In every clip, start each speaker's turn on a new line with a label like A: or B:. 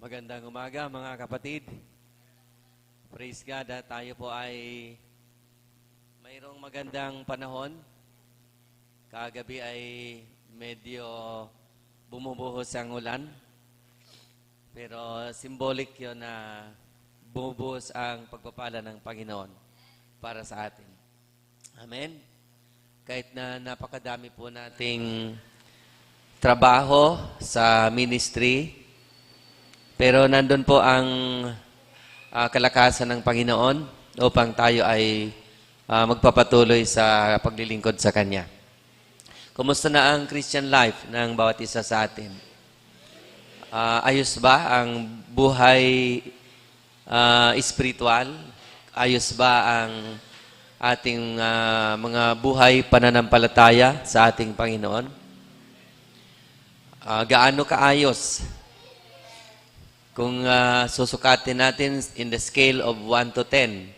A: Magandang umaga mga kapatid. Praise God at tayo po ay mayroong magandang panahon. Kagabi ay medyo bumubuhos ang ulan. Pero symbolic yun na bumubuhos ang pagpapala ng Panginoon para sa atin. Amen. Kahit na napakadami po nating trabaho sa ministry, pero nandun po ang kalakasan ng Panginoon upang tayo ay magpapatuloy sa paglilingkod sa Kanya. Kumusta na ang Christian life ng bawat isa sa atin? Ayos ba ang buhay espiritual? Ayos ba ang ating mga buhay pananampalataya sa ating Panginoon? Gaano kaayos? Kung susukatin natin in the scale of 1 to 10,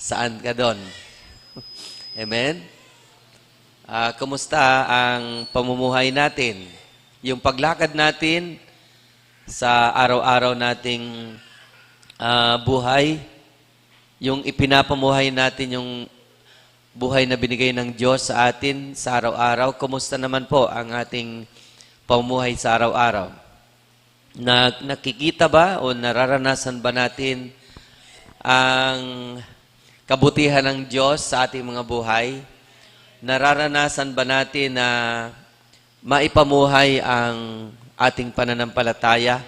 A: saan ka doon? Amen? Kumusta ang pamumuhay natin? Yung paglakad natin sa araw-araw nating buhay, yung ipinapamuhay natin, yung buhay na binigay ng Diyos sa atin sa araw-araw, kumusta naman po ang ating pamumuhay sa araw-araw? Nakikita ba o nararanasan ba natin ang kabutihan ng Diyos sa ating mga buhay? Nararanasan ba natin na maipamuhay ang ating pananampalataya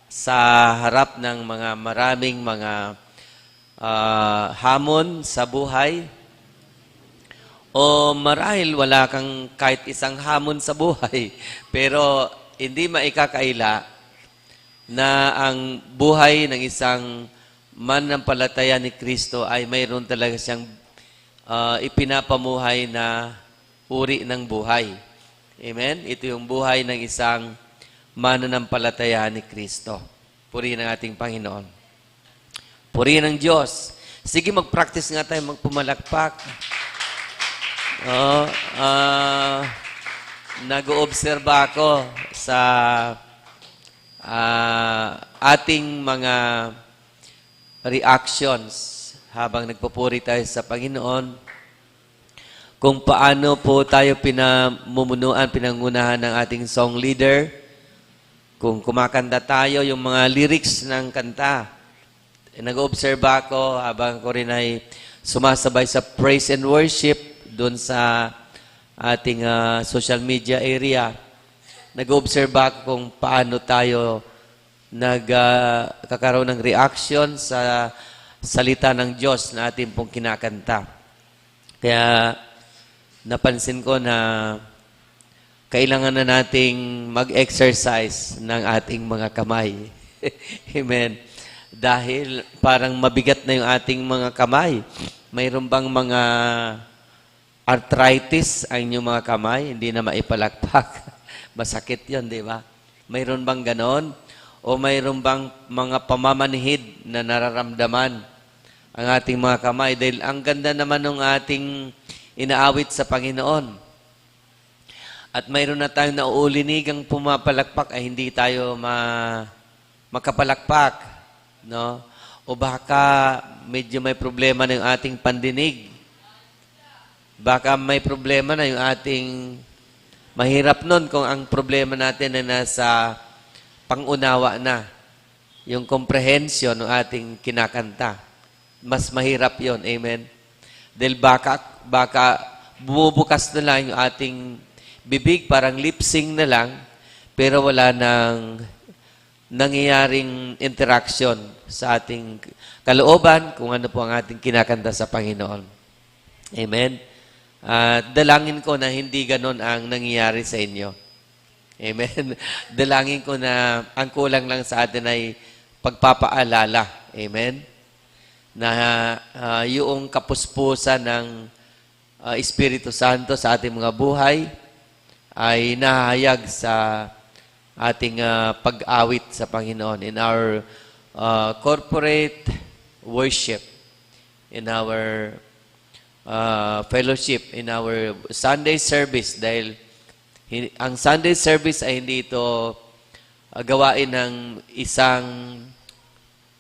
A: sa harap ng maraming mga hamon sa buhay? O marahil wala kang kahit isang hamon sa buhay, pero hindi maikakaila na ang buhay ng isang mananampalataya ni Kristo ay mayroon talaga siyang ipinapamuhay na uri ng buhay. Amen? Ito yung buhay ng isang mananampalataya ni Kristo. Purihin ang ating Panginoon. Purihin ang Diyos. Sige, mag-practice nga tayo, magpumalakpak. Nag-oobserba ako sa ating mga reactions habang nagpupuri tayo sa Panginoon, kung paano po tayo pinangunahan ng ating song leader, kung kumakanta tayo, yung mga lyrics ng kanta. Nag-oobserba ako habang ko rin ay sumasabay sa praise and worship doon sa ating social media area. Nag-obserba ako kung paano tayo nagkakaroon ng reaction sa salita ng Diyos na ating pong kinakanta. Kaya napansin ko na kailangan na nating mag-exercise ng ating mga kamay. Amen. Dahil parang mabigat na yung ating mga kamay. Mayroon bang mga arthritis ang inyong mga kamay, hindi na maipalakpak? Masakit yun, di ba? Mayroon bang ganon? O mayroon bang mga pamamanhid na nararamdaman ang ating mga kamay? Dahil ang ganda naman ng ating inaawit sa Panginoon. At mayroon na tayong nauulinigang pumapalakpak ay hindi tayo makapalakpak. No? O baka medyo may problema ng ating pandinig. Baka may problema na yung ating mahirap nun kung ang problema natin ay nasa pangunawa na. Yung comprehension ng ating kinakanta. Mas mahirap yon. Amen? Dahil baka bumubukas na lang yung ating bibig, parang lip-sync na lang, pero wala nang nangyayaring interaction sa ating kalooban kung ano po ang ating kinakanta sa Panginoon. Amen? Dalangin ko na hindi ganon ang nangyayari sa inyo. Amen? Dalangin ko na ang kulang lang sa atin ay pagpapaalala. Amen? Na yung kapuspusan ng Espiritu Santo sa ating mga buhay ay nahayag sa ating pag-awit sa Panginoon in our corporate worship, in our fellowship, in our Sunday service, dahil ang Sunday service ay hindi ito gawain ng isang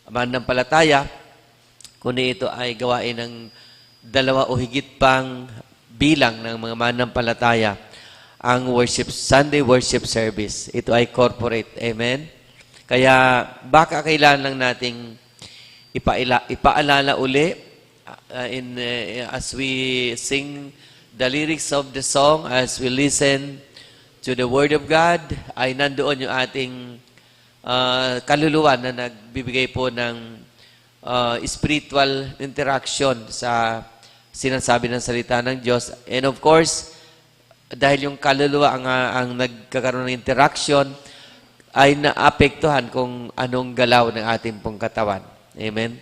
A: mananampalataya, kundi ito ay gawain ng dalawa o higit pang bilang ng mga mananampalataya ang Sunday worship service. Ito ay corporate. Amen? Kaya baka kailangan lang nating ipaalala uli as we sing the lyrics of the song, as we listen to the Word of God, ay nandoon yung ating kaluluwa na nagbibigay po ng spiritual interaction sa sinasabi ng salita ng Diyos. And of course, dahil yung kaluluwa ang nagkakaroon ng interaction, ay naapektuhan kung anong galaw ng ating pong katawan. Amen?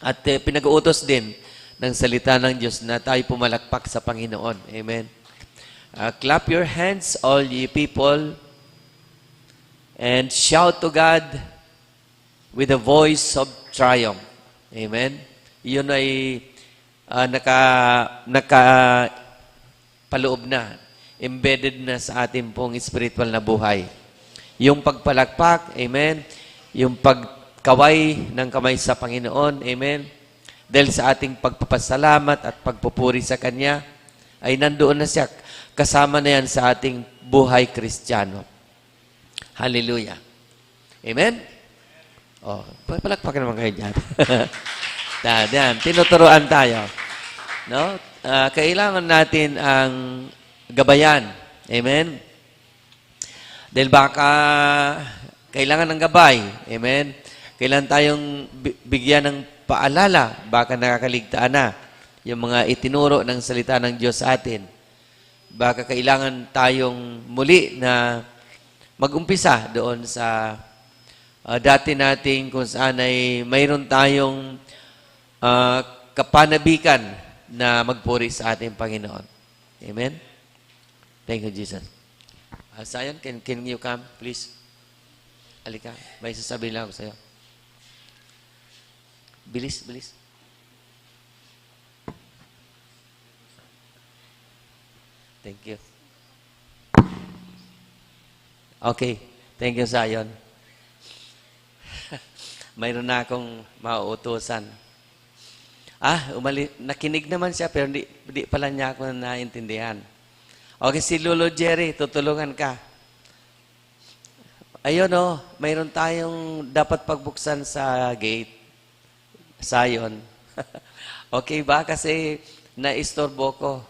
A: At pinag-uutos din ng salita ng Diyos na tayo pumalakpak sa Panginoon. Amen? Clap your hands, all ye people, and shout to God with a voice of triumph. Amen? Yun ay paloob na, embedded na sa ating pong spiritual na buhay. Yung pagpalakpak, amen, yung pagkaway ng kamay sa Panginoon, amen, dahil sa ating pagpapasalamat at pagpupuri sa Kanya, ay nandoon na siya. Kasama na yan sa ating buhay Kristiyano. Hallelujah. Amen? Oh, palakpakan naman kayo dyan. Yan, tinuturoan tayo. No? Kailangan natin ang gabayan. Amen? Dahil baka kailangan ng gabay. Amen? Kailangan tayong bigyan ng paalala. Baka nakakaligtaan na yung mga itinuro ng salita ng Diyos sa atin. Baka kailangan tayong muli na mag-umpisa doon sa dati nating kung saan ay mayroon tayong kapanabikan na magpuri sa ating Panginoon. Amen? Thank you, Jesus. Zion, can you come, please? Halika. May sasabihin lang ako sa'yo. Bilis, bilis. Thank you. Okay. Thank you, Zion. Mayroon na akong mauutusan. Nakinig naman siya, pero di pala niya ako naintindihan. Okay, si Lolo Jerry, tutulungan ka. Ayun mayroon tayong dapat pagbuksan sa gate. Zion. Okay ba? Kasi naistorbo ko.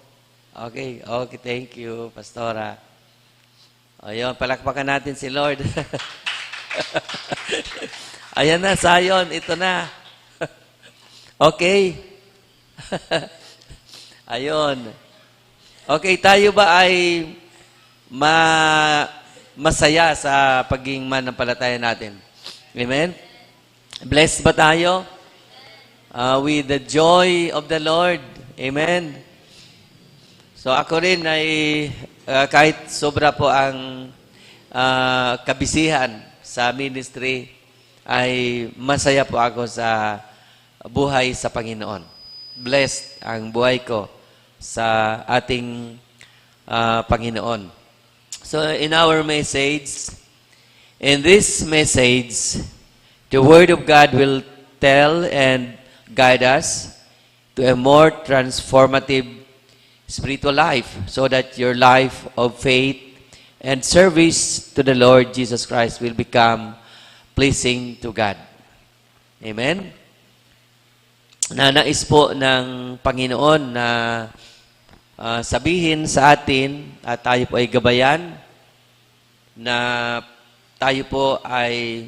A: Okay, thank you, Pastora. Ayun, palakpakan natin si Lord. Ayan na, Zion, ito na. Okay. Ayun. Okay, tayo ba ay masaya sa pagiging mananampalataya natin? Amen? Blessed ba tayo? With the joy of the Lord. Amen? So ako rin ay kahit sobra po ang kabisihan sa ministry, ay masaya po ako sa buhay sa Panginoon. Blessed ang buhay ko sa ating Panginoon. So in our message, in this message, the Word of God will tell and guide us to a more transformative spiritual life so that your life of faith and service to the Lord Jesus Christ will become pleasing to God. Amen? Nais po ng Panginoon na sabihin sa atin at tayo po ay gabayan na tayo po ay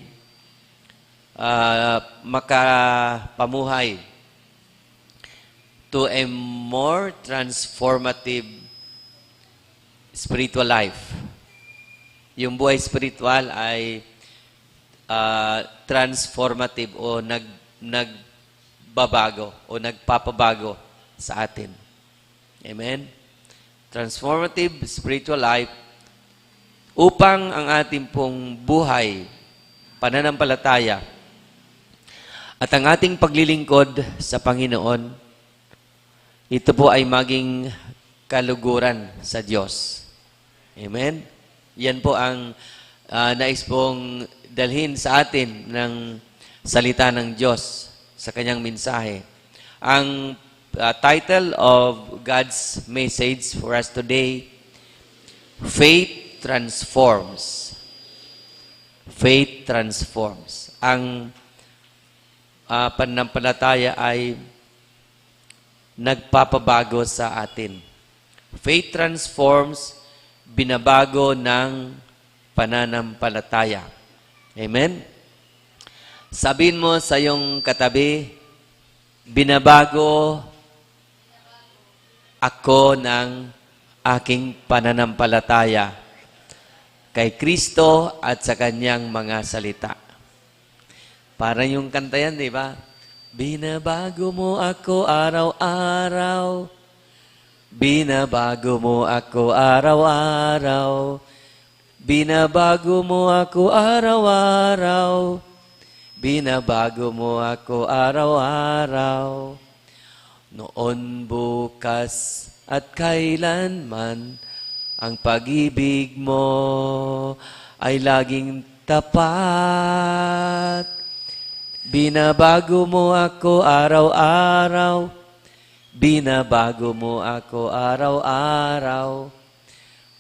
A: makapamuhay to a more transformative spiritual life. Yung buhay spiritual ay transformative o nagbabago o nagpapabago sa atin. Amen? Transformative spiritual life upang ang ating pong buhay, pananampalataya, at ang ating paglilingkod sa Panginoon, ito po ay maging kaluguran sa Diyos. Amen? Yan po ang nais pong dalhin sa atin ng salita ng Diyos sa kanyang mensahe. Ang title of God's message for us today, Faith Transforms. Faith transforms. Ang pananampalataya ay nagpapabago sa atin. Faith transforms, binabago ng pananampalataya. Amen? Sabihin mo sa iyong katabi, binabago ako ng aking pananampalataya kay Kristo at sa kanyang mga salita. Parang yung kanta yan, di ba? Binabago mo ako araw-araw. Binabago mo ako araw-araw. Binabago mo ako araw-araw. Binabago mo ako araw-araw. Noon, bukas, at kailanman, ang pag-ibig mo ay laging tapat. Binabago mo ako araw-araw. Binabago mo ako araw-araw.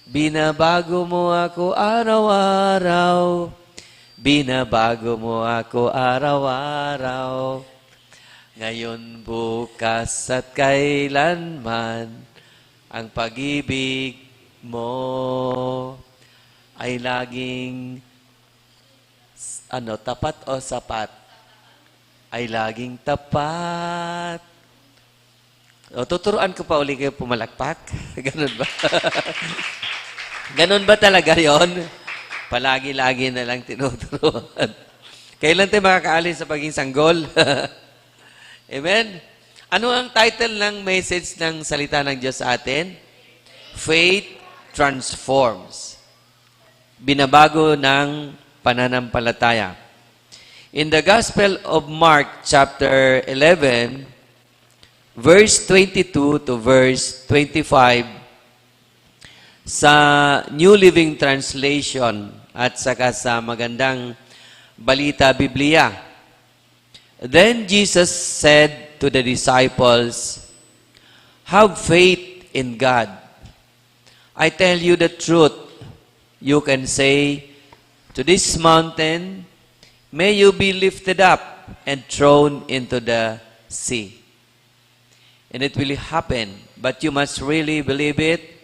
A: Binabago mo ako araw-araw. Binabago mo ako araw-araw. Ngayon, bukas at kailanman, ang pag-ibig mo ay laging tapat o sapat? Ay laging tapat. O, tuturuan ko pa uli kayo pumalakpak. Ganun ba? Ganun ba talaga yon? Palagi-lagi na lang tinuturuan. Kailan tayo makakaalis sa pagiging sanggol? Amen? Ano ang title ng message ng salita ng Diyos sa atin? Faith transforms. Binabago ng pananampalataya. In the Gospel of Mark, chapter 11, verse 22 to verse 25, sa New Living Translation at saka sa Magandang Balita Biblia, then Jesus said to the disciples, "Have faith in God. I tell you the truth. You can say to this mountain, may you be lifted up and thrown into the sea. And it will happen, but you must really believe it.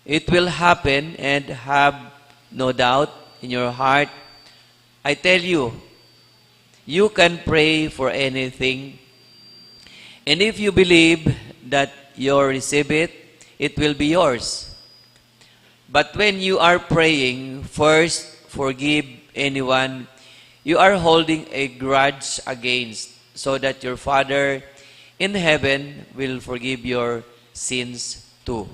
A: It will happen, and have no doubt in your heart. I tell you, you can pray for anything, and if you believe that you'll receive it, it will be yours. But when you are praying, first forgive anyone you are holding a grudge against, so that your Father in heaven will forgive your sins too."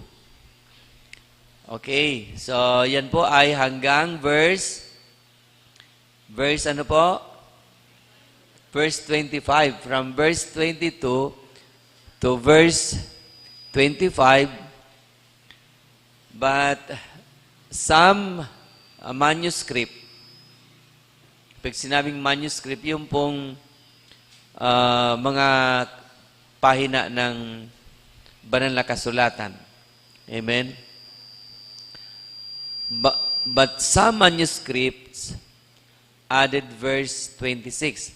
A: Okay, so yan po ay hanggang verse ano po? Verse 25. From verse 22 to verse 25. But some manuscript, pag sinabing manuscript, yung pong mga pahina ng banal na kasulatan. Amen? But some manuscripts added verse 26.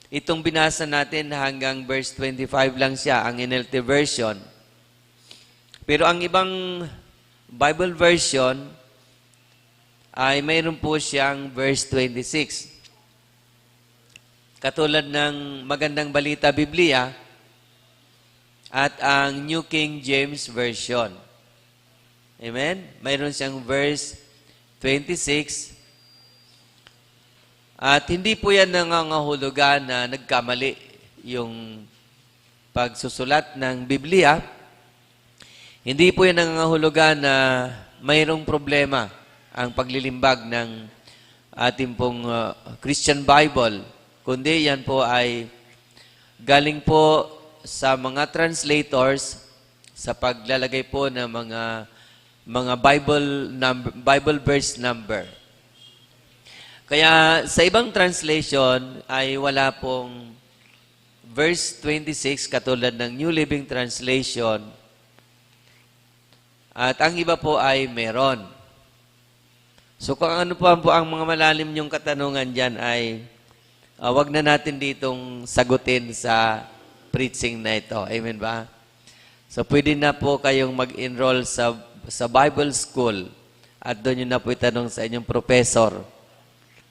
A: Itong binasa natin hanggang verse 25 lang siya, ang NLT version. Pero ang ibang Bible version ay mayroon po siyang verse 26. Katulad ng Magandang Balita Biblia at ang New King James Version. Amen? Mayroon siyang verse 26. At hindi po yan nangangahulugan na nagkamali yung pagsusulat ng Biblia. Hindi po yan nangangahulugan na mayroong problema ang paglilimbag ng ating pong Christian Bible. Kundi yan po ay galing po sa mga translators sa paglalagay po ng mga Bible verse number. Kaya sa ibang translation ay wala pong verse 26 katulad ng New Living Translation. At ang iba po ay meron. So kung ano po ang mga malalim niyong katanungan dyan ay wag na natin ditong sagutin sa preaching na ito. Amen ba? So pwede na po kayong mag-enroll sa Bible School at doon nyo na po itanong sa inyong professor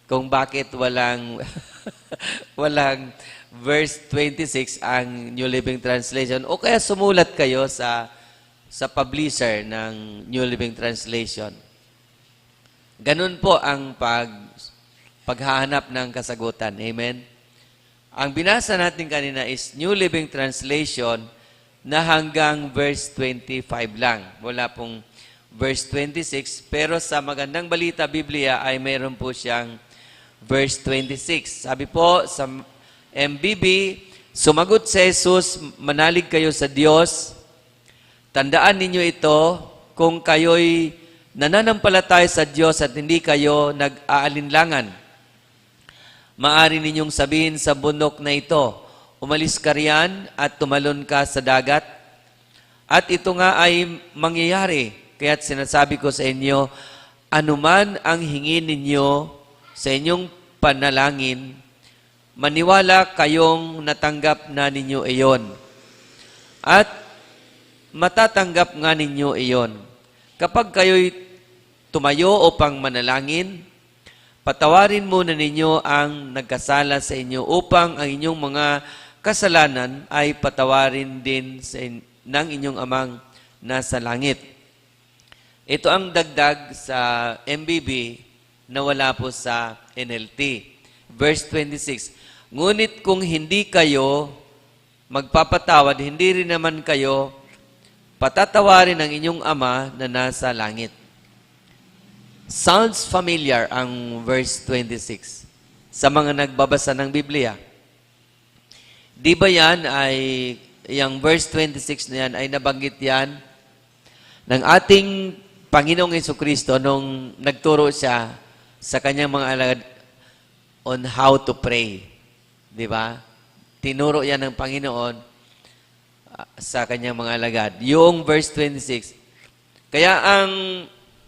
A: kung bakit walang walang verse 26 ang New Living Translation o kaya sumulat kayo sa publisher ng New Living Translation. Ganun po ang paghahanap ng kasagutan. Amen? Ang binasa natin kanina is New Living Translation na hanggang verse 25 lang. Wala pong verse 26. Pero sa Magandang Balita Biblia ay mayroon po siyang verse 26. Sabi po sa MBB, sumagot si Jesus, manalig kayo sa Diyos. Tandaan ninyo ito kung kayo'y nananampalataya sa Diyos at hindi kayo nag-aalinlangan. Maari ninyong sabihin sa bundok na ito, umalis ka riyan at tumalon ka sa dagat. At ito nga ay mangyayari. Kaya't sinasabi ko sa inyo, anuman ang hingin ninyo sa inyong panalangin, maniwala kayong natanggap na ninyo iyon. At matatanggap nga ninyo iyon. Kapag kayo'y tumayo upang manalangin, patawarin muna ninyo ang nagkasala sa inyo upang ang inyong mga kasalanan ay patawarin din ng inyong amang nasa langit. Ito ang dagdag sa MBB na wala po sa NLT. Verse 26, ngunit kung hindi kayo magpapatawad, hindi rin naman kayo patatawarin ng inyong ama na nasa langit. Sounds familiar ang verse 26 sa mga nagbabasa ng Biblia. Di ba yan ay, yung verse 26 na yan ay nabanggit yan ng ating Panginoong Jesucristo nung nagturo siya sa kanyang mga alagad on how to pray. Di ba? Tinuro yan ng Panginoon sa kanyang mga alagad. Yung verse 26. Kaya ang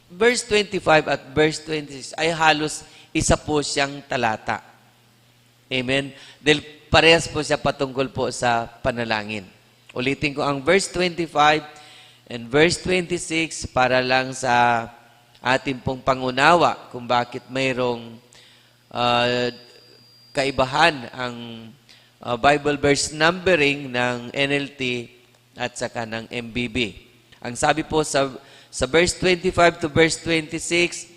A: verse 25 at verse 26 ay halos isa po siyang talata. Amen? Dahil parehas po siya patungkol po sa panalangin. Ulitin ko ang verse 25 and verse 26 para lang sa ating pong pangunawa kung bakit mayroong kaibahan ang Bible verse numbering ng NLT at saka ng MBB. Ang sabi po sa verse 25 to verse 26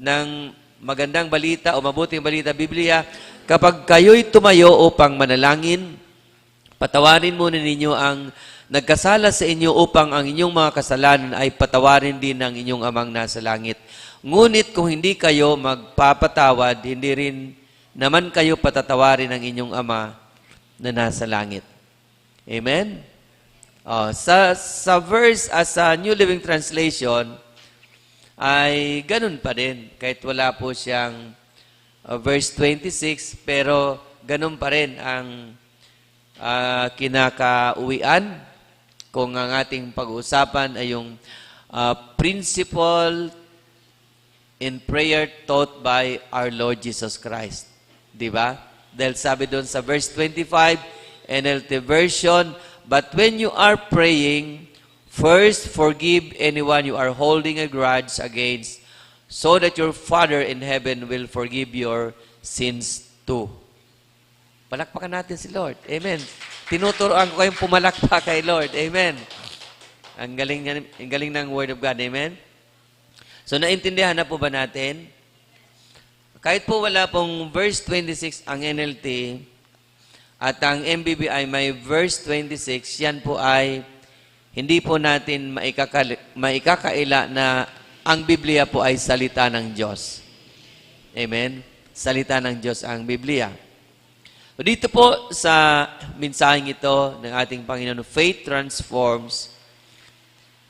A: ng Magandang Balita o Mabuting Balita Biblia, kapag kayo'y tumayo upang manalangin, patawarin muna ninyo ang nagkasala sa inyo upang ang inyong mga kasalanan ay patawarin din ng inyong amang nasa langit. Ngunit kung hindi kayo magpapatawad, hindi rin naman kayo patatawarin ng inyong ama na nasa langit. Amen? Sa verse, sa New Living Translation, ay ganun pa din. Kahit wala po siyang verse 26, pero ganun pa rin ang kinakauwian kung ang ating pag-uusapan ay yung principle in prayer taught by our Lord Jesus Christ. Diba? Dahil sabi doon sa verse 25, NLT version, but when you are praying, first forgive anyone you are holding a grudge against, so that your Father in heaven will forgive your sins too. Palakpakan natin si Lord. Amen. Tinuturoan ko kayong pumalakpak kay Lord. Amen. Ang galing ng Word of God. Amen. So, naintindihan na po ba natin? Kahit po wala pong verse 26 ang NLT at ang MBB ay may verse 26, yan po ay hindi po natin maikakaila na ang Biblia po ay salita ng Diyos. Amen? Salita ng Diyos ang Biblia. Dito po sa mensaheng ito ng ating Panginoon, Faith Transforms,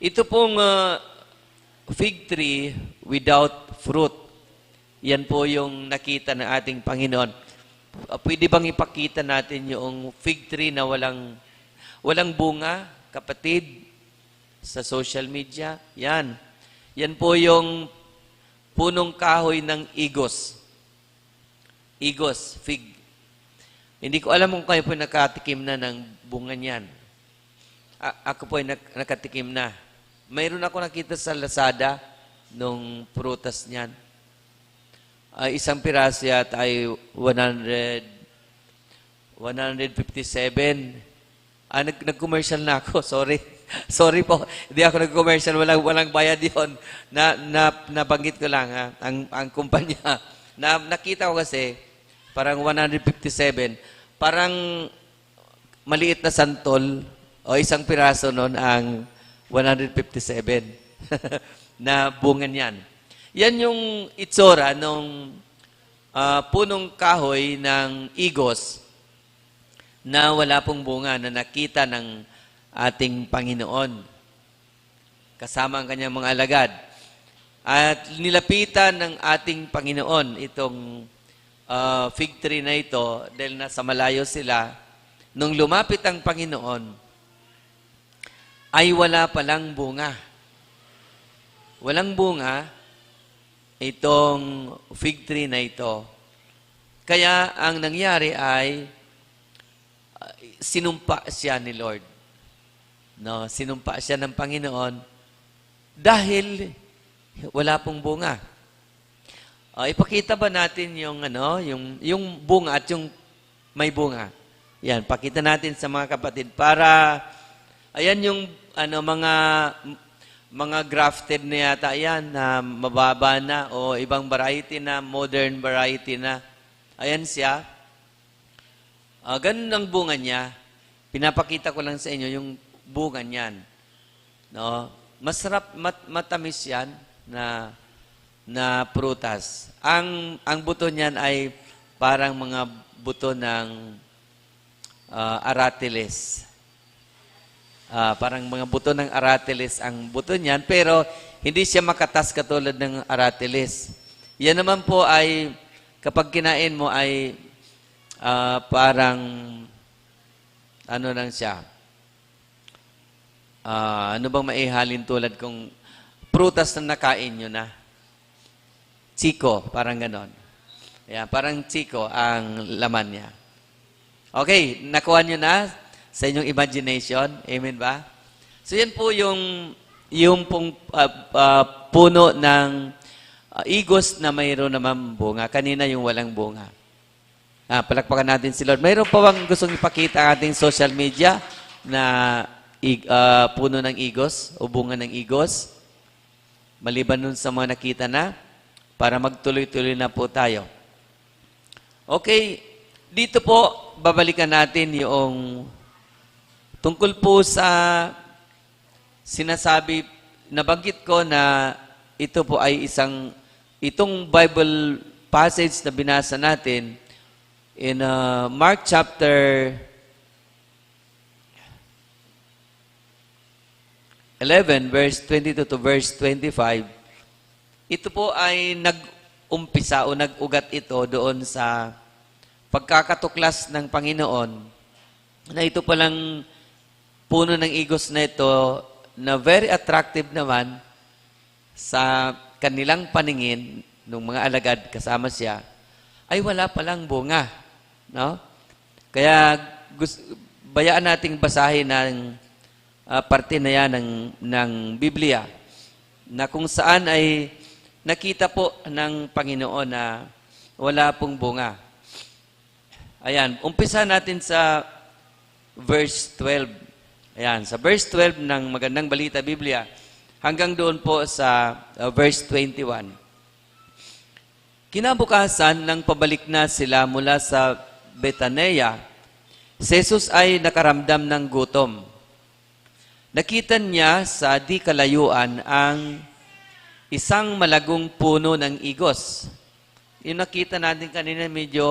A: ito pong fig tree without fruit. Yan po yung nakita ng ating Panginoon. Pwede bang ipakita natin yung fig tree na walang bunga, kapatid, sa social media? Yan. Yan po yung punong kahoy ng igos. Igos, fig. Hindi ko alam kung kayo po nakatikim na ng bunga niyan. Ako po ay nakatikim na. Mayroon ako nakita sa Lazada nung prutas niyan. Isang piraso yata ay 157. Nag-commercial na ako. Sorry. Sorry po. Hindi ako nag-commercial. Walang bayad yun. Nabanggit ko lang ang kumpanya. Nakita ko kasi parang 157. Parang maliit na santol o isang piraso nun ang 157 na bunga niyan. Yan yung itsura ng punong kahoy ng igos na wala pong bunga na nakita ng ating Panginoon kasama ang kanyang mga alagad. At nilapitan ng ating Panginoon itong fig tree na ito dahil nasa malayo sila. Nung lumapit ang Panginoon, ay wala palang bunga. Walang bunga itong fig tree na ito. Kaya ang nangyari ay sinumpa siya ni Lord. No, sinumpa siya ng Panginoon dahil wala pong bunga. Ipakita ba natin yung yung bunga at yung may bunga? Yan, pakita natin sa mga kapatid para ayan yung mga grafted na yata yan na mababa na o ibang variety na, modern variety na. Ayan siya. Ganun ang bunga niya. Pinapakita ko lang sa inyo yung bunga niyan. No? Masarap, matamis yan na prutas. Ang buto niyan ay parang mga buto ng aratiles. Parang mga buto ng aratiles ang buto niyan, pero hindi siya makatas katulad ng aratiles. Yan naman po ay, kapag kinain mo ay parang, lang siya. Ano bang maihalin tulad kung prutas na nakain nyo na? Chiko, parang ganon. Ayan, parang chiko ang laman niya. Okay, nakuha nyo na sa inyong imagination. Amen ba? So yan po yung pong, puno ng igos na mayroon naman bunga. Kanina yung walang bunga. Palakpakan natin si Lord. Mayroon pa bang gustong ipakita ang ating social media na puno ng igos o bunga ng igos? Maliban nun sa mga nakita na, para magtuloy-tuloy na po tayo. Okay, dito po, babalikan natin yung tungkol po sa sinasabi, nabanggit ko na ito po ay itong Bible passage na binasa natin in Mark chapter 11, verse 22 to verse 25. Ito po ay nag-umpisa o nag-ugat ito doon sa pagkakatuklas ng Panginoon na ito palang puno ng igos na ito na very attractive naman sa kanilang paningin ng mga alagad kasama siya, ay wala palang bunga. No? Kaya bayaan nating basahin ng parte na yan ng Biblia na kung saan ay nakita po ng Panginoon na wala pong bunga. Ayan, umpisa natin sa verse 12. Ayan, sa verse 12 ng Magandang Balita Biblia, hanggang doon po sa verse 21. Kinabukasan nang pabalik na sila mula sa Betania, si Jesus ay nakaramdam ng gutom. Nakita niya sa di kalayuan ang isang malagong puno ng igos. Yung nakita natin kanina medyo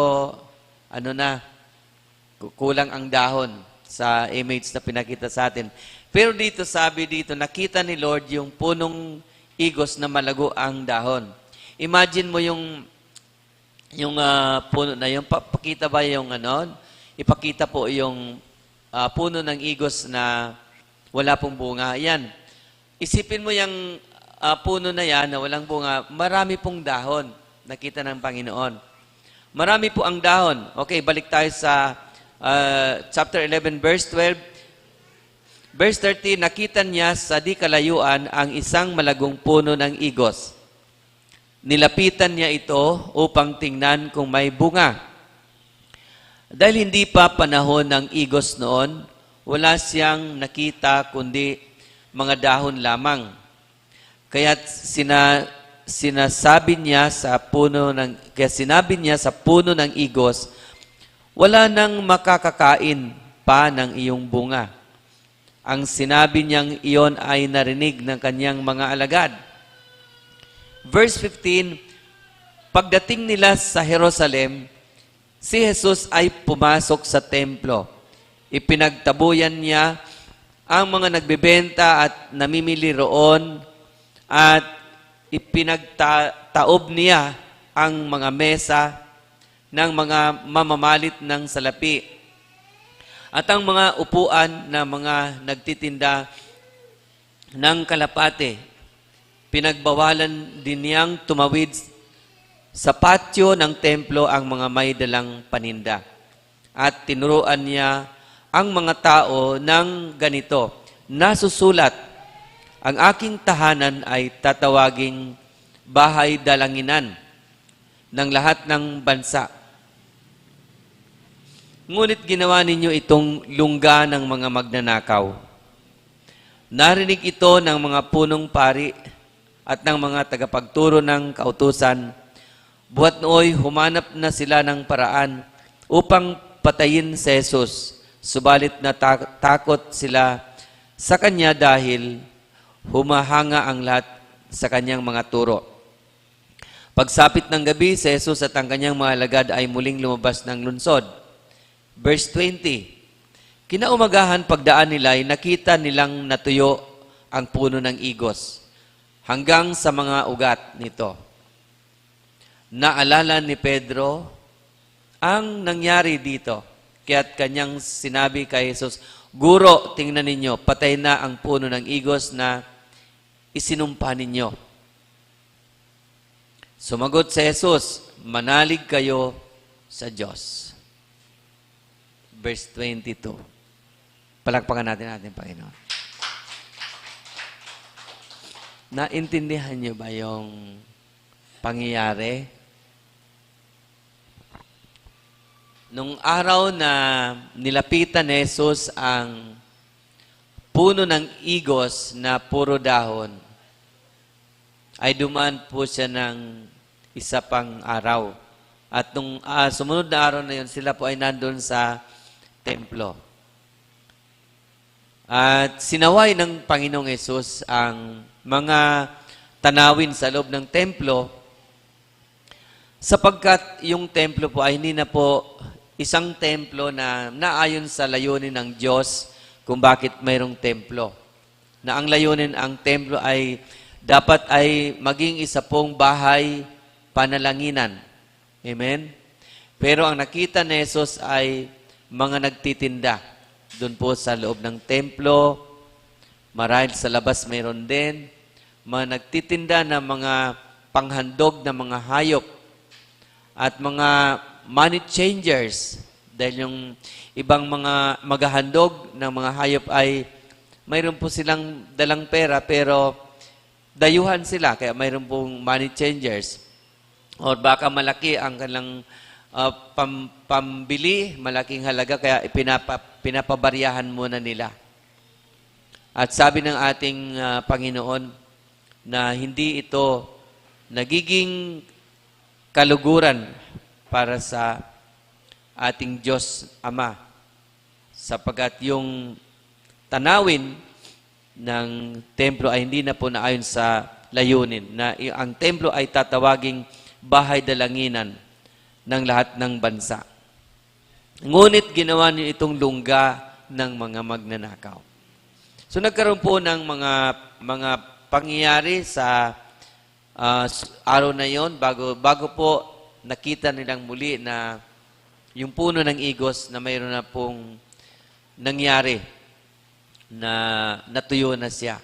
A: kulang ang dahon sa image na pinakita sa atin. Pero dito, sabi dito, nakita ni Lord yung punong igos na malago ang dahon. Imagine mo yung yung puno na yung pakita ba yung ipakita po yung puno ng igos na wala pong bunga. Yan. Isipin mo yung puno na yan na walang bunga, marami pong dahon. Nakita ng Panginoon. Marami po ang dahon. Okay, balik tayo sa chapter 11, verse 12. Verse 13, nakita niya sa di kalayuan ang isang malagong puno ng igos. Nilapitan niya ito upang tingnan kung may bunga. Dahil hindi pa panahon ng igos noon, wala siyang nakita kundi mga dahon lamang. Kaya sinabi niya sa puno ng igos, wala nang makakakain pa ng iyong bunga. Ang sinabi niyang iyon ay narinig ng kanyang mga alagad. Verse 15, pagdating nila sa Jerusalem, si Jesus ay pumasok sa templo. Ipinagtabuyan niya ang mga nagbebenta at namimili roon at ipinagtaob niya ang mga mesa ng mga mamamalit ng salapi at ang mga upuan na mga nagtitinda ng kalapate. Pinagbawalan din niyang tumawid sa patio ng templo ang mga may dalang paninda. At tinuruan niya ang mga tao ng ganito, nasusulat, ang aking tahanan ay tatawaging bahay dalanginan ng lahat ng bansa. Ngunit ginawa ninyo itong lungga ng mga magnanakaw. Narinig ito ng mga punong pari at ng mga tagapagturo ng kautusan. Buhat nooy humanap na sila ng paraan upang patayin si Jesus. Subalit natakot sila sa kanya dahil humahanga ang lahat sa kanyang mga turo. Pagsapit ng gabi, si Jesus at ang kanyang mga alagad ay muling lumabas ng lungsod. Verse 20, kinaumagahan pagdaan nila ay nakita nilang natuyo ang puno ng igos hanggang sa mga ugat nito. Naalala ni Pedro ang nangyari dito. Kaya't kanyang sinabi kay Jesus, Guro, tingnan ninyo, patay na ang puno ng igos na isinumpa ninyo. Sumagot si Jesus, manalig kayo sa Diyos. Verse 22. Palakpakan natin, Panginoon. Naintindihan niyo ba yung pangyayari? Nung araw na nilapitan ni Jesus ang puno ng igos na puro dahon, ay dumaan po siya ng isa pang araw. At nung sumunod na araw na yun, sila po ay nandun sa templo. At sinaway ng Panginoong Yesus ang mga tanawin sa loob ng templo sapagkat yung templo po ay hindi na po isang templo na naayon sa layunin ng Diyos kung bakit mayroong templo. Na ang layunin ang templo ay dapat ay maging isa pong bahay panalanginan. Amen? Pero ang nakita ni Jesus ay mga nagtitinda. Doon po sa loob ng templo, marahil sa labas mayroon din, mga nagtitinda ng mga panghandog ng mga hayop at mga money changers. Dahil yung ibang mga maghahandog ng mga hayop ay mayroon po silang dalang pera pero dayuhan sila, kaya mayroon pong money changers. O baka malaki ang kanilang pambili, malaking halaga, kaya pinapabaryahan muna nila. At sabi ng ating Panginoon na hindi ito nagiging kaluguran para sa ating Diyos Ama. Sapagkat yung tanawin ng templo ay hindi na po naayon sa layunin. Na ang templo ay tatawaging bahay dalanginan ng lahat ng bansa. Ngunit ginawa niyo itong lungga ng mga magnanakaw. So nagkaroon po ng mga pangyayari sa araw na yon bago po nakita nilang muli na yung puno ng igos na mayroon na pong nangyari na natuyo na siya.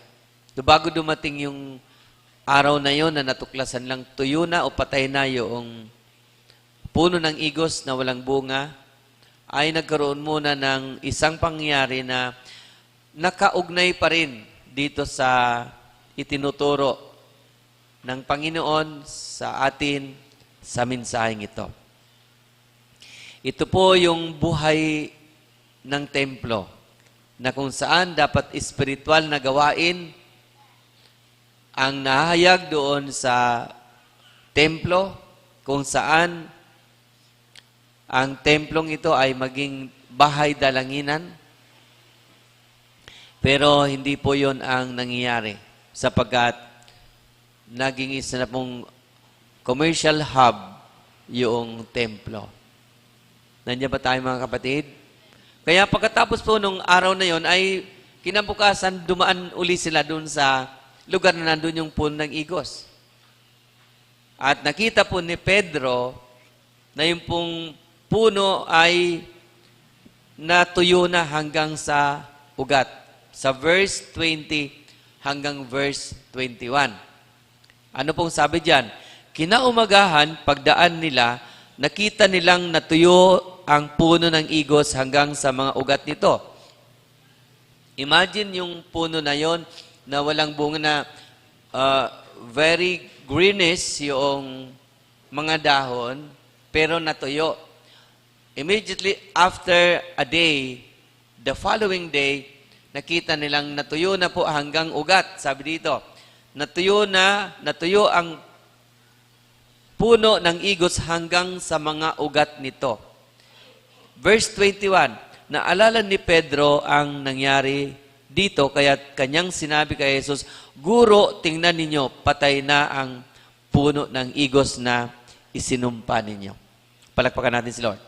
A: So, bago dumating yung araw na yon na natuklasan lang tuyo na o patay na yung puno ng igos na walang bunga, ay nagkaroon muna ng isang pangyayari na nakaugnay pa rin dito sa itinuturo ng Panginoon sa atin sa mensaheng ito. Ito po yung buhay ng templo na kung saan dapat espiritual na gawain ang nahayag doon sa templo, kung saan ang templong ito ay maging bahay dalanginan. Pero hindi po yon ang nangyayari sapagkat naging isa na pong commercial hub yung templo. Nandiyan ba tayo mga kapatid? Kaya pagkatapos po nung araw na yon ay kinabukasan dumaan uli sila doon sa lugar na nandun yung puno ng igos. At nakita po ni Pedro na yung pong puno ay natuyo na hanggang sa ugat. Sa verse 20 hanggang verse 21. Ano pong sabi diyan? Kinaumagahan, pagdaan nila, nakita nilang natuyo ang puno ng igos hanggang sa mga ugat nito. Imagine yung puno na yon na walang bunga na very greenish yung mga dahon, pero natuyo. Immediately after a day, the following day, nakita nilang natuyo na po hanggang ugat. Sabi dito, natuyo ang puno ng igos hanggang sa mga ugat nito. Verse 21, naalala ni Pedro ang nangyari dito, kaya kanyang sinabi kay Jesus, Guro, tingnan ninyo, patay na ang puno ng igos na isinumpa ninyo. Palakpakan natin si Lord.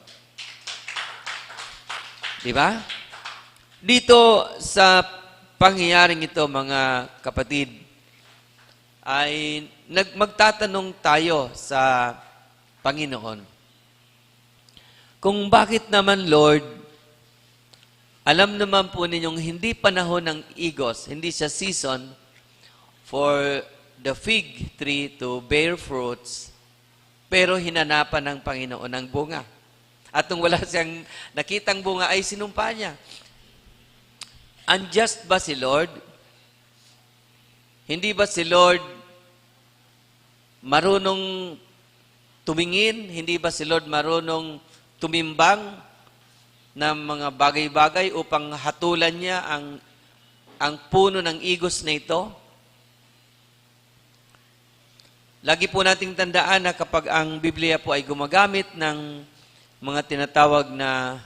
A: Diba? Dito sa pangyayaring ito, mga kapatid, ay magtatanong tayo sa Panginoon. Kung bakit naman, Lord, alam naman po ninyong hindi panahon ng igos, hindi siya season for the fig tree to bear fruits, pero hinanapan ng Panginoon ng bunga. At nung wala siyang nakitang bunga, ay sinumpa niya. Unjust ba si Lord? Hindi ba si Lord marunong tumingin? Hindi ba si Lord marunong tumimbang ng mga bagay-bagay upang hatulan niya ang puno ng igos na ito? Lagi po nating tandaan na kapag ang Biblia po ay gumagamit ng mga tinatawag na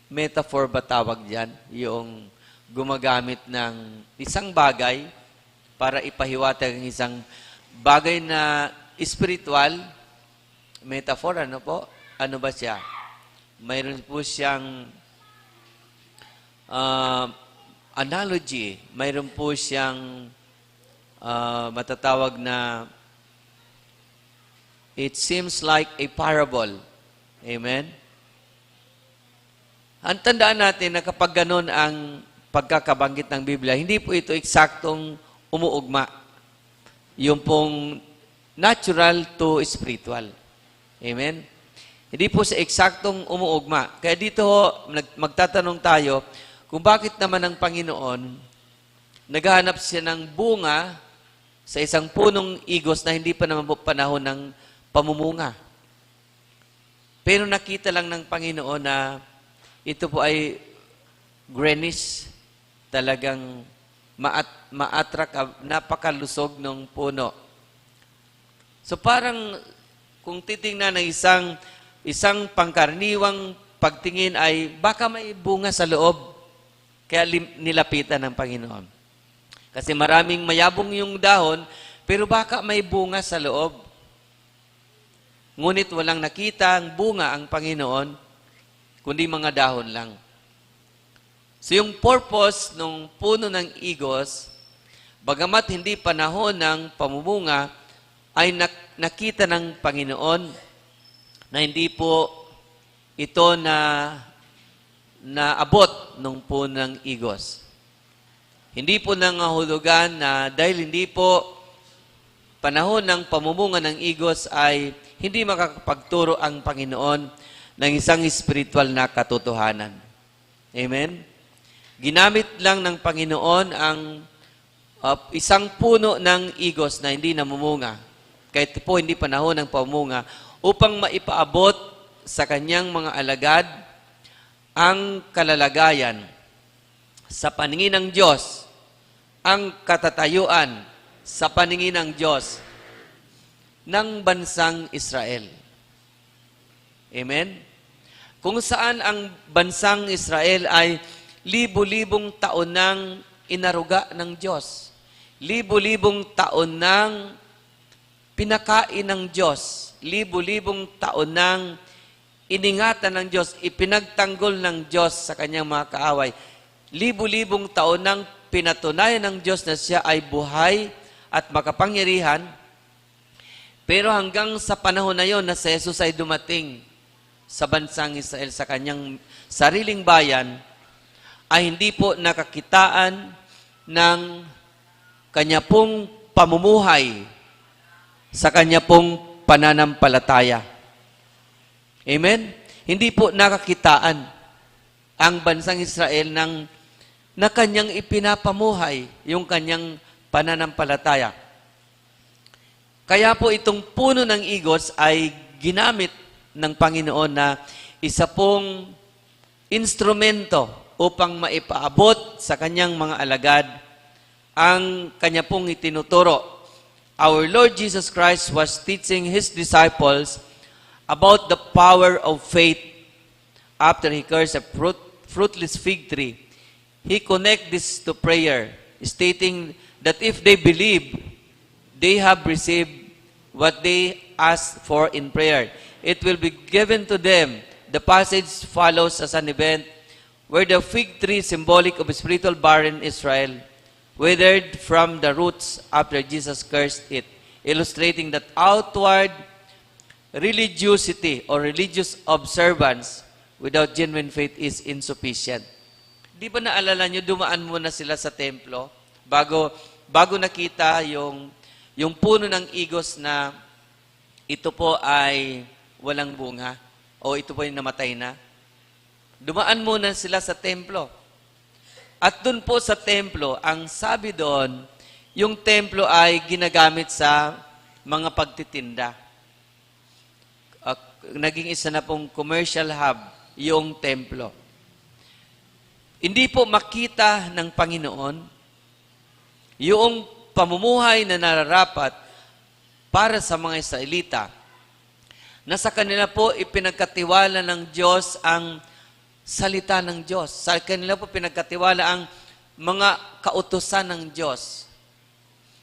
A: metaphor ba tawag diyan? Yung gumagamit ng isang bagay para ipahiwatig ang isang bagay na spiritual. Metaphor, ano po? Ano ba siya? Mayroon po siyang analogy. Mayroon po siyang matatawag na it seems like a parable. Amen? Ang tandaan natin na kapag ganun ang pagkakabanggit ng Biblia, hindi po ito eksaktong umuugma. Yung pong natural to spiritual. Amen? Hindi po sa eksaktong umuugma. Kaya dito magtatanong tayo kung bakit naman ang Panginoon naghahanap siya ng bunga sa isang punong igos na hindi pa naman panahon ng pamumunga. Pero nakita lang ng Panginoon na ito po ay greenish, talagang ma-attract, napakalusog ng puno. So parang kung titingnan ng isang pangkaraniwang pagtingin ay baka may bunga sa loob, kaya nilapitan ng Panginoon. Kasi maraming mayabong yung dahon, pero baka may bunga sa loob. Ngunit walang nakita ang bunga ang Panginoon, kundi mga dahon lang. So yung purpose ng puno ng igos, bagamat hindi panahon ng pamumunga, ay nakita ng Panginoon na hindi po ito naabot nung punang igos. Hindi po nangahulugan na dahil hindi po panahon ng pamumunga ng igos ay hindi makakapagturo ang Panginoon ng isang spiritual na katotohanan. Amen? Ginamit lang ng Panginoon ang isang puno ng igos na hindi namumunga, kahit po hindi panahon ng pamumunga, upang maipaabot sa kanyang mga alagad ang kalalagayan sa paningin ng Diyos, ang katatayuan sa paningin ng Diyos ng bansang Israel. Amen? Kung saan ang bansang Israel ay libo-libong taon nang inaruga ng Diyos. Libo-libong taon nang pinakain ng Diyos. Libo-libong taon nang iningatan ng Diyos, ipinagtanggol ng Diyos sa kanyang mga kaaway. Libo-libong taon nang pinatunayan ng Diyos na siya ay buhay at makapangyarihan. Pero hanggang sa panahon na yon na si Jesus ay dumating sa bansang Israel, sa kanyang sariling bayan, ay hindi po nakakitaan ng kanya pong pamumuhay sa kanya pong pananampalataya. Amen? Hindi po nakakitaan ang bansang Israel na kanyang ipinapamuhay yung kanyang pananampalataya. Kaya po itong puno ng igos ay ginamit ng Panginoon na isa pong instrumento upang maipaabot sa kanyang mga alagad ang kanya pong itinuturo. Our Lord Jesus Christ was teaching His disciples about the power of faith after He cursed a fruitless fig tree. He connected this to prayer, stating that if they believe, they have received what they asked for in prayer. It will be given to them. The passage follows as an event where the fig tree, symbolic of spiritual barren Israel, withered from the roots after Jesus cursed it, illustrating that outward religiosity or religious observance without genuine faith is insufficient. Di ba naalala nyo, dumaan muna sila sa templo bago nakita yung puno ng igos na ito po ay walang bunga o ito po ay namatay na. Dumaan muna sila sa templo. At dun po sa templo, ang sabi doon, yung templo ay ginagamit sa mga pagtitinda. Naging isa na pong commercial hub yung templo. Hindi po makita ng Panginoon yung pamumuhay na nararapat para sa mga Israelita na sa kanila po ipinagkatiwala ng Diyos ang salita ng Diyos. Sa kanila po pinagkatiwala ang mga kautusan ng Diyos.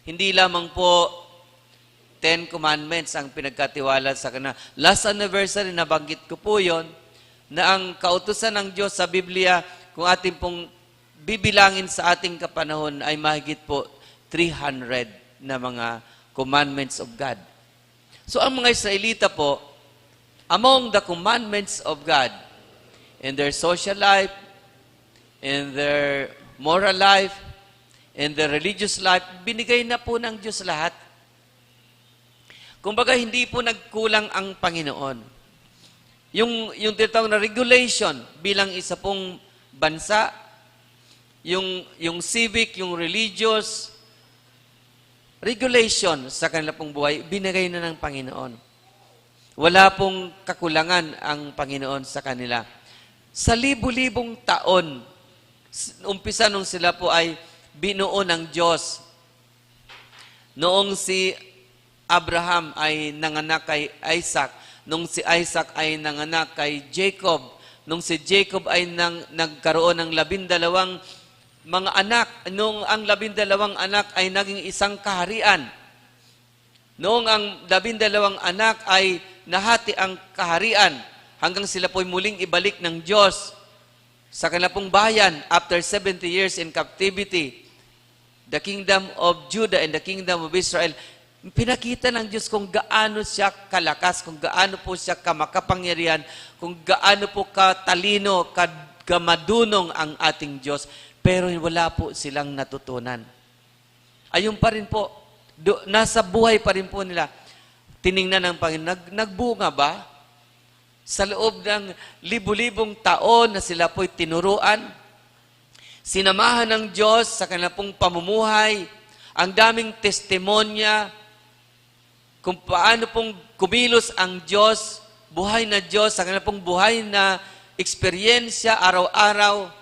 A: Hindi lamang po 10 Commandments ang pinagkatiwala sa kanila. Last anniversary, nabanggit ko po yon na ang kautusan ng Diyos sa Biblia, kung ating pong bibilangin sa ating kapanahon, ay mahigit po 300 na mga commandments of God. So ang mga Israelita po, among the commandments of God, in their social life, in their moral life, in their religious life, binigay na po ng Diyos lahat. Kumbaga, hindi po nagkulang ang Panginoon. Yung tinatawag na regulation bilang isa pong bansa, yung civic, yung religious regulation sa kanila pong buhay, binigay na ng Panginoon. Wala pong kakulangan ang Panginoon sa kanila. Sa libu-libong taon, umpisa nung sila po ay binuo ng Diyos. Noong si Abraham ay nanganak kay Isaac, nung si Isaac ay nanganak kay Jacob, nung si Jacob ay nagkaroon ng 12 mga anak, nung ang 12 anak ay naging isang kaharian, noong ang 12 anak ay nahati ang kaharian, hanggang sila po'y muling ibalik ng Diyos sa kanilang bayan after 70 years in captivity. The kingdom of Judah and the kingdom of Israel Pinakita ng Diyos kung gaano siya kalakas, kung gaano po siya kamakapangyarihan, kung gaano po katalino, kamadunong ang ating Diyos. Pero wala po silang natutunan. Ayun pa rin po, nasa buhay pa rin po nila. Tiningnan ng Panginoon, nagbunga ba? Sa loob ng libu-libong taon na sila po'y tinuruan, sinamahan ng Diyos sa kanilang pong pamumuhay, ang daming testimonya, kung paano pong kumilos ang Diyos, buhay na Diyos, sa kanilang pong buhay na eksperyensya, araw-araw.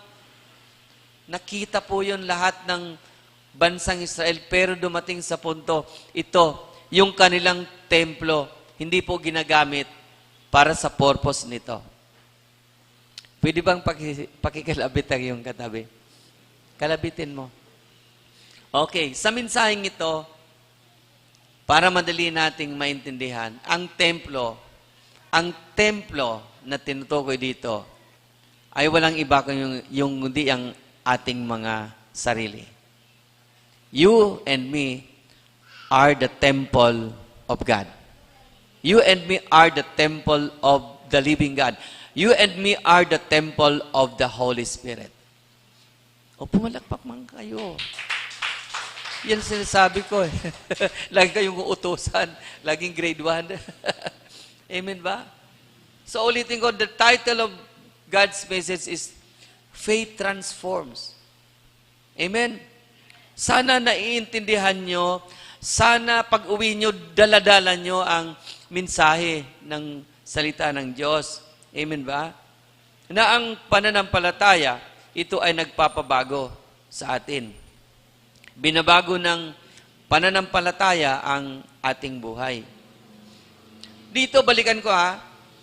A: Nakita po yun lahat ng bansang Israel, pero dumating sa punto, ito, yung kanilang templo, hindi po ginagamit para sa purpose nito. Pwede bang pakikalabit ang iyong katabi? Kalabitin mo. Okay, sa mensaheng ito, para madali nating maintindihan, ang templo na tinutukoy dito, ay walang iba kung yung hindi ang ating mga sarili. You and me are the temple of God. You and me are the temple of the living God. You and me are the temple of the Holy Spirit. O, pumalakpak man kayo. Yan sinasabi ko eh. Lagi kayong uutusan. Laging grade 1. Amen ba? So ulitin ko, the title of God's message is Faith Transforms. Amen? Sana naiintindihan nyo, sana pag uwi nyo, daladala nyo ang mensahe ng salita ng Diyos. Amen ba? Na ang pananampalataya, ito ay nagpapabago sa atin. Binabago ng pananampalataya ang ating buhay. Dito, balikan ko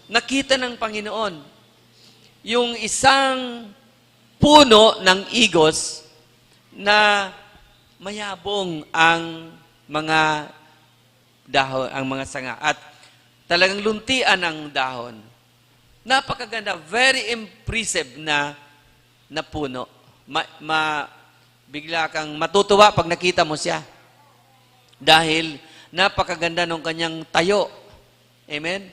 A: nakita ng Panginoon yung isang puno ng igos na mayabong ang mga dahon, ang mga sanga. At talagang luntian ang dahon. Napakaganda, very impressive na puno. Bigla kang matutuwa pag nakita mo siya. Dahil napakaganda ng kanyang tayo. Amen?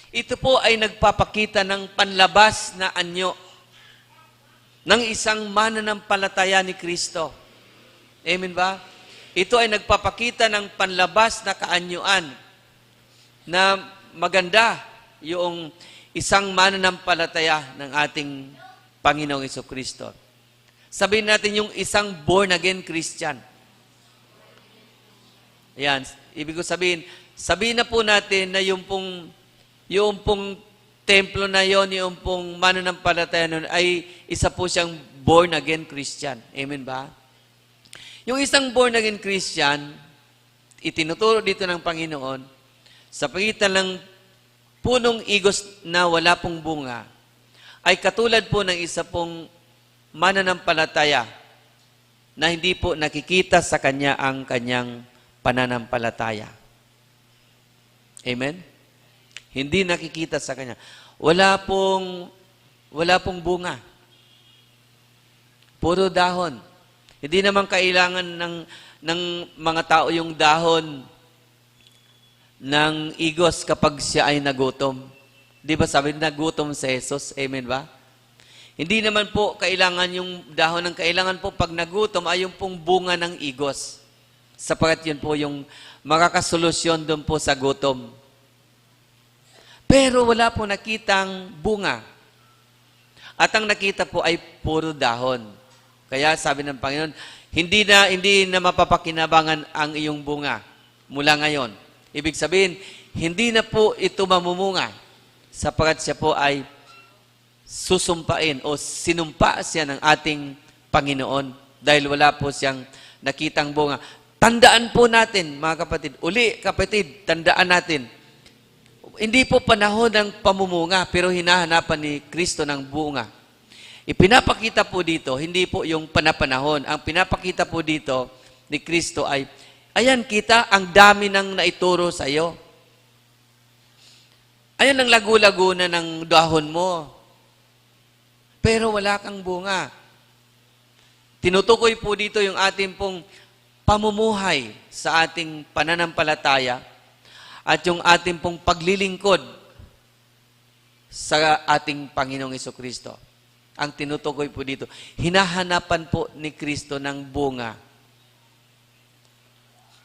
A: Ito po ay nagpapakita ng panlabas na anyo ng isang mananampalataya ni Kristo. Amen ba? Ito ay nagpapakita ng panlabas na kaanyuan na maganda yung isang mananampalataya ng ating Panginoong Jesucristo. Sabihin natin yung isang born-again Christian. Ayan, ibig ko sabihin na po natin na yung pong templo na yon, yung pong mananampalataya nun, ay isa po siyang born-again Christian. Amen ba? Yung isang born-again Christian, itinuturo dito ng Panginoon, sa pagitan ng punong igos na wala pong bunga, ay katulad po ng isa pong mananampalataya na hindi po nakikita sa kanya ang kanyang pananampalataya. Amen? Hindi nakikita sa kanya. Wala pong bunga. Puro dahon. Hindi naman kailangan ng mga tao yung dahon ng igos kapag siya ay nagutom. Di ba sabi nagutom si Jesus? Amen ba? Hindi naman po kailangan yung dahon ng kailangan po pag nagutom ay yung pong bunga ng igos. Sapagat yun po yung makakasolusyon doon po sa gutom. Pero wala po nakitang bunga. At ang nakita po ay puro dahon. Kaya sabi ng Panginoon, hindi na mapapakinabangan ang iyong bunga mula ngayon. Ibig sabihin, hindi na po ito mamumunga sapagat siya po ay susumpain o sinumpa siya ng ating Panginoon dahil wala po siyang nakitang bunga. Tandaan po natin, mga kapatid, kapatid, tandaan natin, hindi po panahon ng pamumunga pero hinahanapan ni Kristo ng bunga. Ipinapakita po dito, hindi po yung panapanahon. Ang pinapakita po dito ni Kristo ay, ayan kita, ang dami nang naituro sa iyo. Ayan ang lagu-lago na ng dahon mo. Pero wala kang bunga. Tinutukoy po dito yung ating pong pamumuhay sa ating pananampalataya at yung ating pong paglilingkod sa ating Panginoong Hesukristo. Ang tinutukoy po dito, hinahanapan po ni Kristo ng bunga.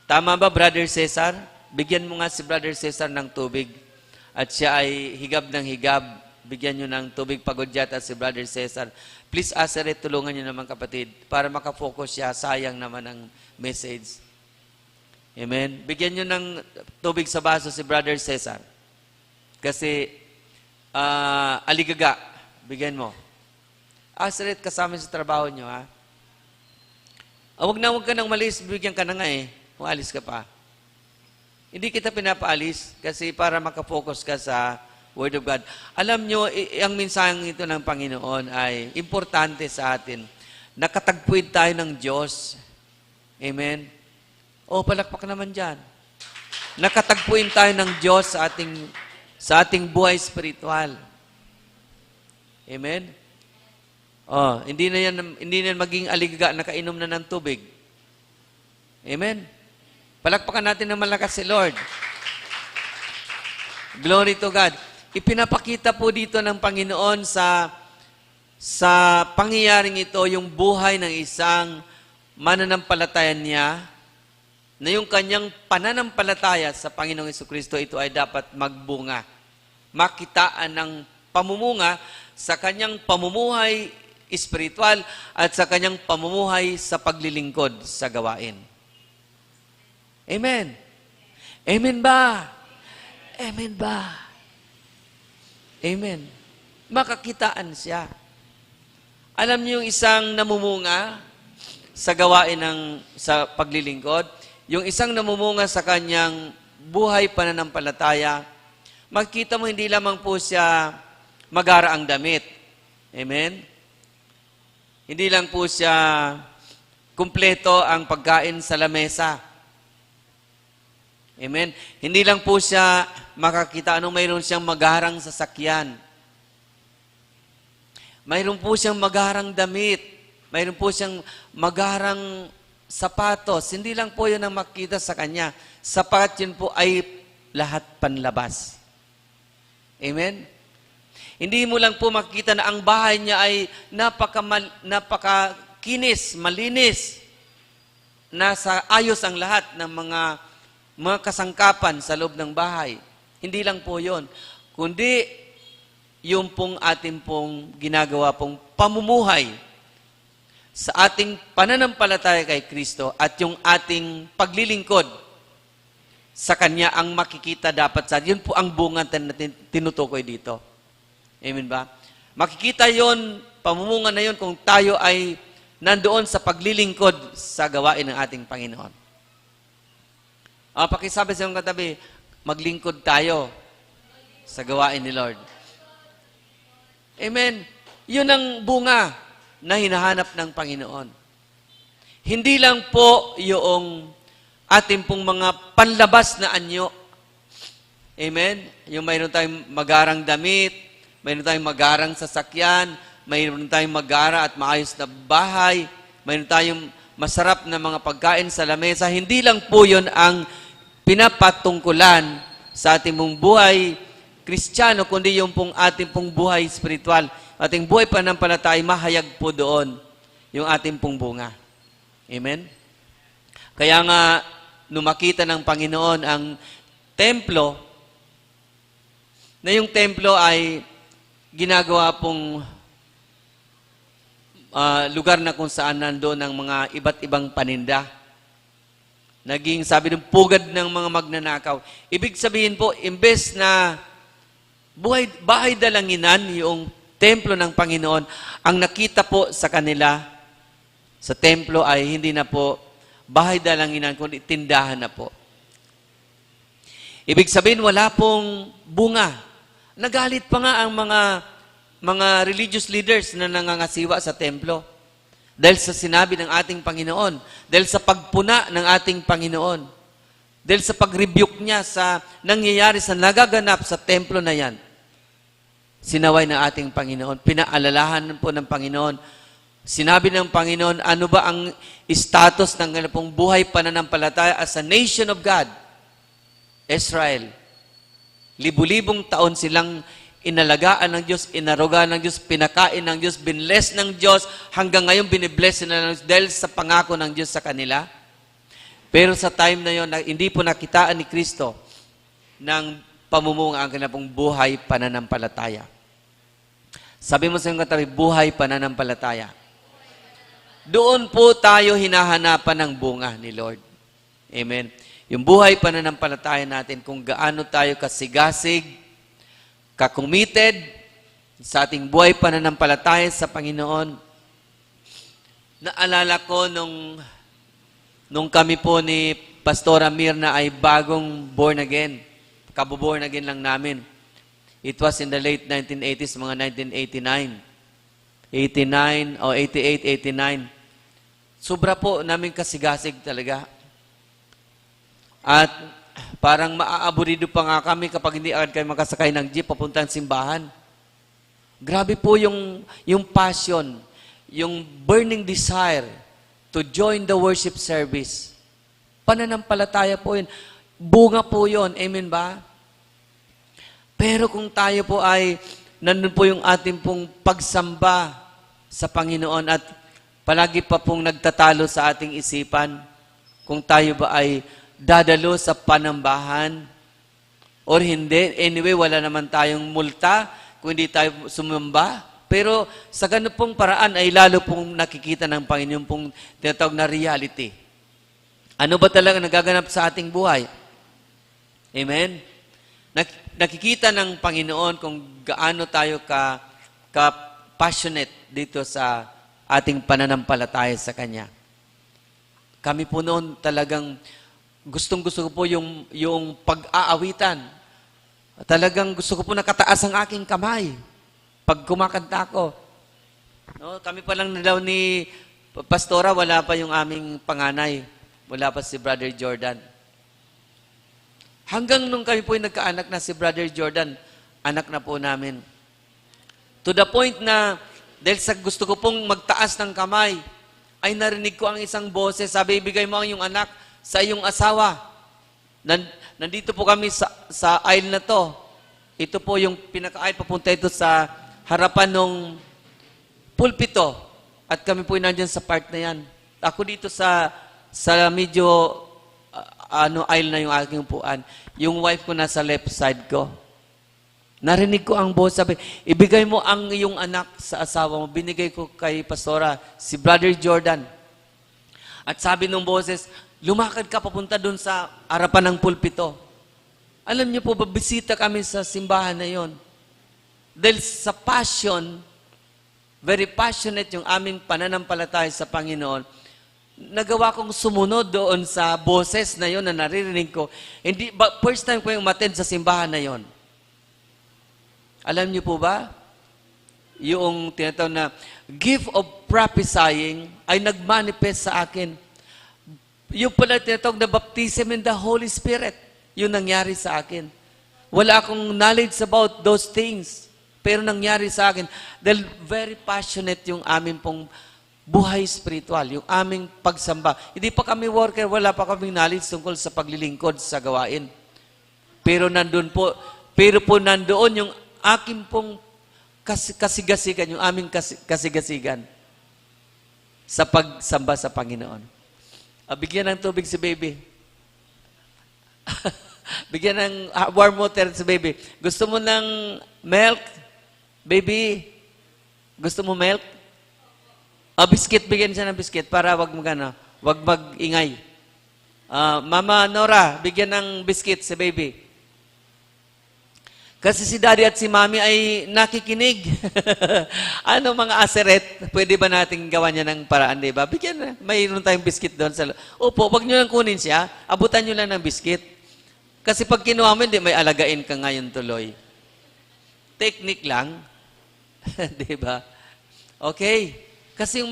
A: Tama ba, Brother Cesar? Bigyan mo nga si Brother Cesar ng tubig. At siya ay higab ng higab. Bigyan nyo ng tubig pagudyat at si Brother Cesar. Please, Asaret, tulungan nyo naman kapatid para makafocus siya. Sayang naman ang message. Amen? Bigyan nyo ng tubig sa baso si Brother Cesar. Kasi, aligaga. Bigyan mo. Asaret, kasama sa trabaho nyo, ha? Huwag ka nang malis. Bigyan ka na nga eh. Umalis ka pa. Hindi kita pinapaalis kasi para makafocus ka sa Word of God. Alam nyo, ang mensaheng ito ng Panginoon ay importante sa atin. Nakatagpuin tayo ng Diyos. Amen? O, palakpak naman dyan. Nakatagpuin tayo ng Diyos sa ating buhay spiritual. Amen? Oh, hindi na yan maging aligaga, nakainom na ng tubig. Amen? Palakpakan natin ng malakas si Lord. Glory to God. Ipinapakita po dito ng Panginoon sa pangyayaring ito yung buhay ng isang mananampalatayan niya na yung kanyang pananampalataya sa Panginoong Hesukristo ito ay dapat magbunga. Makitaan ng pamumunga sa kanyang pamumuhay espiritual at sa kanyang pamumuhay sa paglilingkod sa gawain. Amen. Amen ba? Amen ba? Amen. Makakitaan siya. Alam niyo yung isang namumunga sa gawain sa paglilingkod, yung isang namumunga sa kanyang buhay pananampalataya, makita mo hindi lamang po siya magara ang damit. Amen? Hindi lang po siya kumpleto ang pagkain sa lamesa. Amen? Hindi lang po siya makakita anong mayroon siyang magarang sasakyan. Mayroon po siyang magarang damit. Mayroon po siyang magarang sapatos. Hindi lang po yun ang makita sa kanya. Sapat yun po ay lahat panlabas. Amen? Hindi mo lang po makita na ang bahay niya ay napakakinis, malinis. Nasa ayos ang lahat ng mga kasangkapan sa loob ng bahay. Hindi lang po yon, kundi yung pong ating pong ginagawa pong pamumuhay sa ating pananampalataya kay Kristo at yung ating paglilingkod sa Kanya ang makikita dapat sa yun po ang bunga natin tinutukoy dito. Amen ba? Makikita yon, pamumunga na yon kung tayo ay nandoon sa paglilingkod sa gawain ng ating Panginoon. Pakisabi sa iyong katabi, maglingkod tayo sa gawain ni Lord. Amen. Yun ang bunga na hinahanap ng Panginoon. Hindi lang po yung ating pong mga panlabas na anyo. Amen. Yung mayroon tayong magarang damit, mayroon tayong magarang sasakyan, mayroon tayong magara at maayos na bahay, mayroon tayong masarap na mga pagkain sa lamesa. Hindi lang po yun ang pinapatungkulan sa ating mong buhay Kristiyano, kundi yung pong ating pong buhay spiritual. Ating buhay pananampalataya, mahayag po doon yung ating pong bunga. Amen? Kaya nga, nung makita ng Panginoon ang templo, na yung templo ay ginagawa pong lugar na kung saan nandoon ang mga iba't ibang paninda. Naging sabi ng pugad ng mga magnanakaw. Ibig sabihin po, imbes na bahay dalanginan, yung templo ng Panginoon, ang nakita po sa kanila, sa templo ay hindi na po bahay dalanginan, kundi tindahan na po. Ibig sabihin, wala pong bunga. Nagalit pa nga ang mga religious leaders na nangangasiwa sa templo. Dahil sa sinabi ng ating Panginoon. Dahil sa pagpuna ng ating Panginoon. Dahil sa pag-rebuke niya sa nangyayari sa nagaganap sa templo na yan. Sinaway ng ating Panginoon. Pinaalalahan po ng Panginoon Sinabi ng Panginoon, ano ba ang status ng kanilang pong buhay pananampalataya as a nation of God? Israel. Libu-libong taon silang inalagaan ng Diyos, inarugaan ng Diyos, pinakain ng Diyos, binless ng Diyos, hanggang ngayon binibless sila ng Diyos dahil sa pangako ng Diyos sa kanila. Pero sa time na yon, hindi po nakitaan ni Kristo ng pamumunga ang kanilang pong buhay pananampalataya. Sabi mo sa iyong katabi, buhay pananampalataya. Doon po tayo hinahanapan ng bunga ni Lord. Amen. Yung buhay pananampalataya natin, kung gaano tayo kasigasig, ka-committed sa ating buhay pananampalataya sa Panginoon. Naalala ko nung kami po ni Pastora Mirna ay bagong born again. Kabuborn again lang namin. It was in the late 1980s, mga 1989. 88, 89. Sobra po namin kasigasig talaga. At parang maaaburido pa nga kami kapag hindi agad kayo makasakay ng jeep papuntang simbahan. Grabe po yung passion, yung burning desire to join the worship service. Pananampalataya po yun. Bunga po yun. Amen ba? Pero kung tayo po ay, nandun po yung ating pong pagsamba sa Panginoon at palagi pa pong nagtatalo sa ating isipan kung tayo ba ay dadalo sa panambahan or hindi. Anyway, wala naman tayong multa kung hindi tayo sumamba. Pero sa ganun pong paraan ay lalo pong nakikita ng Panginoon pong tinatawag na reality. Ano ba talaga nagaganap sa ating buhay? Amen? Nakikita ng Panginoon kung gaano tayo ka-passionate dito sa ating pananampalataya sa Kanya. Kami po noon talagang gustong-gusto ko po yung pag-aawitan. Talagang gusto ko po nakataas ang aking kamay pag kumakanta ko. No, kami pa lang na daw ni Pastora, wala pa yung aming panganay. Wala pa si Brother Jordan. Hanggang nung kami po yung nagkaanak na si Brother Jordan, anak na po namin. To the point na dahil sa gusto ko pong magtaas ng kamay, ay narinig ko ang isang boses, sabi, ibigay mo ang iyong anak sa iyong asawa. Nandito po kami sa aisle na to. Ito po yung pinaka-aisle, papunta ito sa harapan ng pulpito. At kami po nandyan sa part na yan. Ako dito sa medyo aisle na yung aking upuan. Yung wife ko nasa left side ko. Narinig ko ang boss, sabi, ibigay mo ang iyong anak sa asawa mo. Binigay ko kay Pastora, si Brother Jordan. At sabi ng boses, lumakad ka papunta dun sa harapan ng pulpito. Alam niyo po, babisita kami sa simbahan na yon. Dahil sa passion, very passionate yung aming pananampalataya sa Panginoon, nagawa kong sumunod doon sa boses na yon na naririnig ko. Hindi, first time ko yung umattend sa simbahan na yon. Alam niyo po ba? Yung tinatawag na gift of prophesying ay nagmanifest sa akin. Yung pala tinatawag na baptism in the Holy Spirit. Yung nangyari sa akin. Wala akong knowledge about those things. Pero nangyari sa akin. Dahil very passionate yung aming pong buhay spiritual. Yung aming pagsamba. Hindi pa kami worker, wala pa kaming knowledge tungkol sa paglilingkod sa gawain. Pero nandoon po yung aking pong kasigasigan, yung aming kasigasigan sa pagsamba sa Panginoon. Bigyan ng tubig si baby. Bigyan ng warm water si baby. Gusto mo ng milk? Baby, gusto mo milk? Biscuit, bigyan siya ng biscuit para wag mag-ingay. Mama Nora, bigyan ng biscuit si baby. Kasi si daddy at si mami ay nakikinig. Ano mga aseret? Pwede ba nating gawa niya ng paraan, di ba? Bigyan na. Mayroon tayong biscuit doon. Opo, wag nyo lang kunin siya. Abutan nyo lang ng biscuit. Kasi pag kinuha mo, hindi, may alagain ka ngayon tuloy. Technique lang. Di ba? Okay. Kasi yung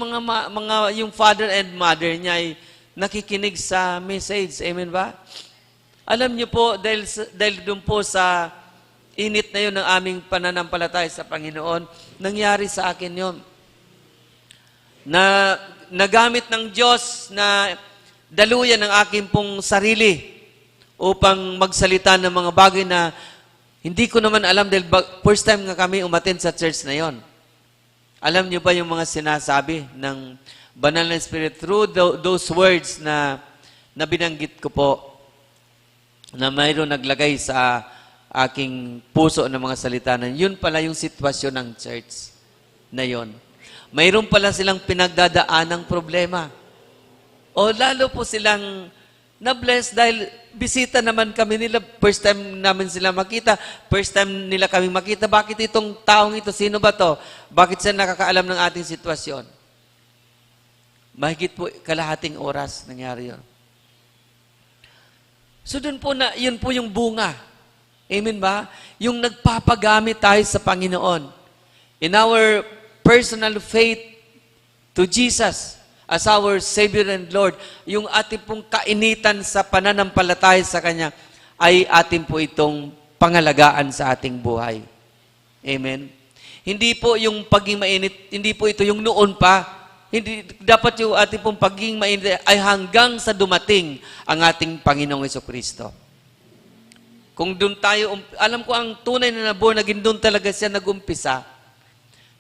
A: yung father and mother niya ay nakikinig sa message. Amen ba? Alam niyo po, dahil doon po sa init na yun ng aming pananampalataya sa Panginoon, nangyari sa akin yun. na nagamit ng Diyos na daluyan ng aking pong sarili upang magsalita ng mga bagay na hindi ko naman alam dahil first time nga kami umattend sa church na yon. Alam niyo ba yung mga sinasabi ng Banal na Spirit through those words na binanggit ko po na mayroon naglagay sa aking puso ng mga salita na yun pala yung sitwasyon ng church na yon. Mayroon pala silang pinagdadaanang problema. O lalo po silang na-bless dahil bisita naman kami nila. First time namin sila makita. First time nila kami makita. Bakit itong taong ito? Sino ba to? Bakit siya nakakaalam ng ating sitwasyon? Mahigit po kalahating oras nangyari yun. So dun po na, yun po yung bunga. Amen ba? Yung nagpapagamit tayo sa Panginoon. In our personal faith to Jesus as our Savior and Lord, yung ating pong kainitan sa pananampalataya sa Kanya ay ating po itong pangalagaan sa ating buhay. Amen? Hindi po yung pagiging mainit, hindi po ito yung noon pa. Hindi, dapat yung ating pong pagiging mainit ay hanggang sa dumating ang ating Panginoong Jesucristo. Kung doon tayo, alam ko ang tunay na born again, doon talaga siya nag-umpisa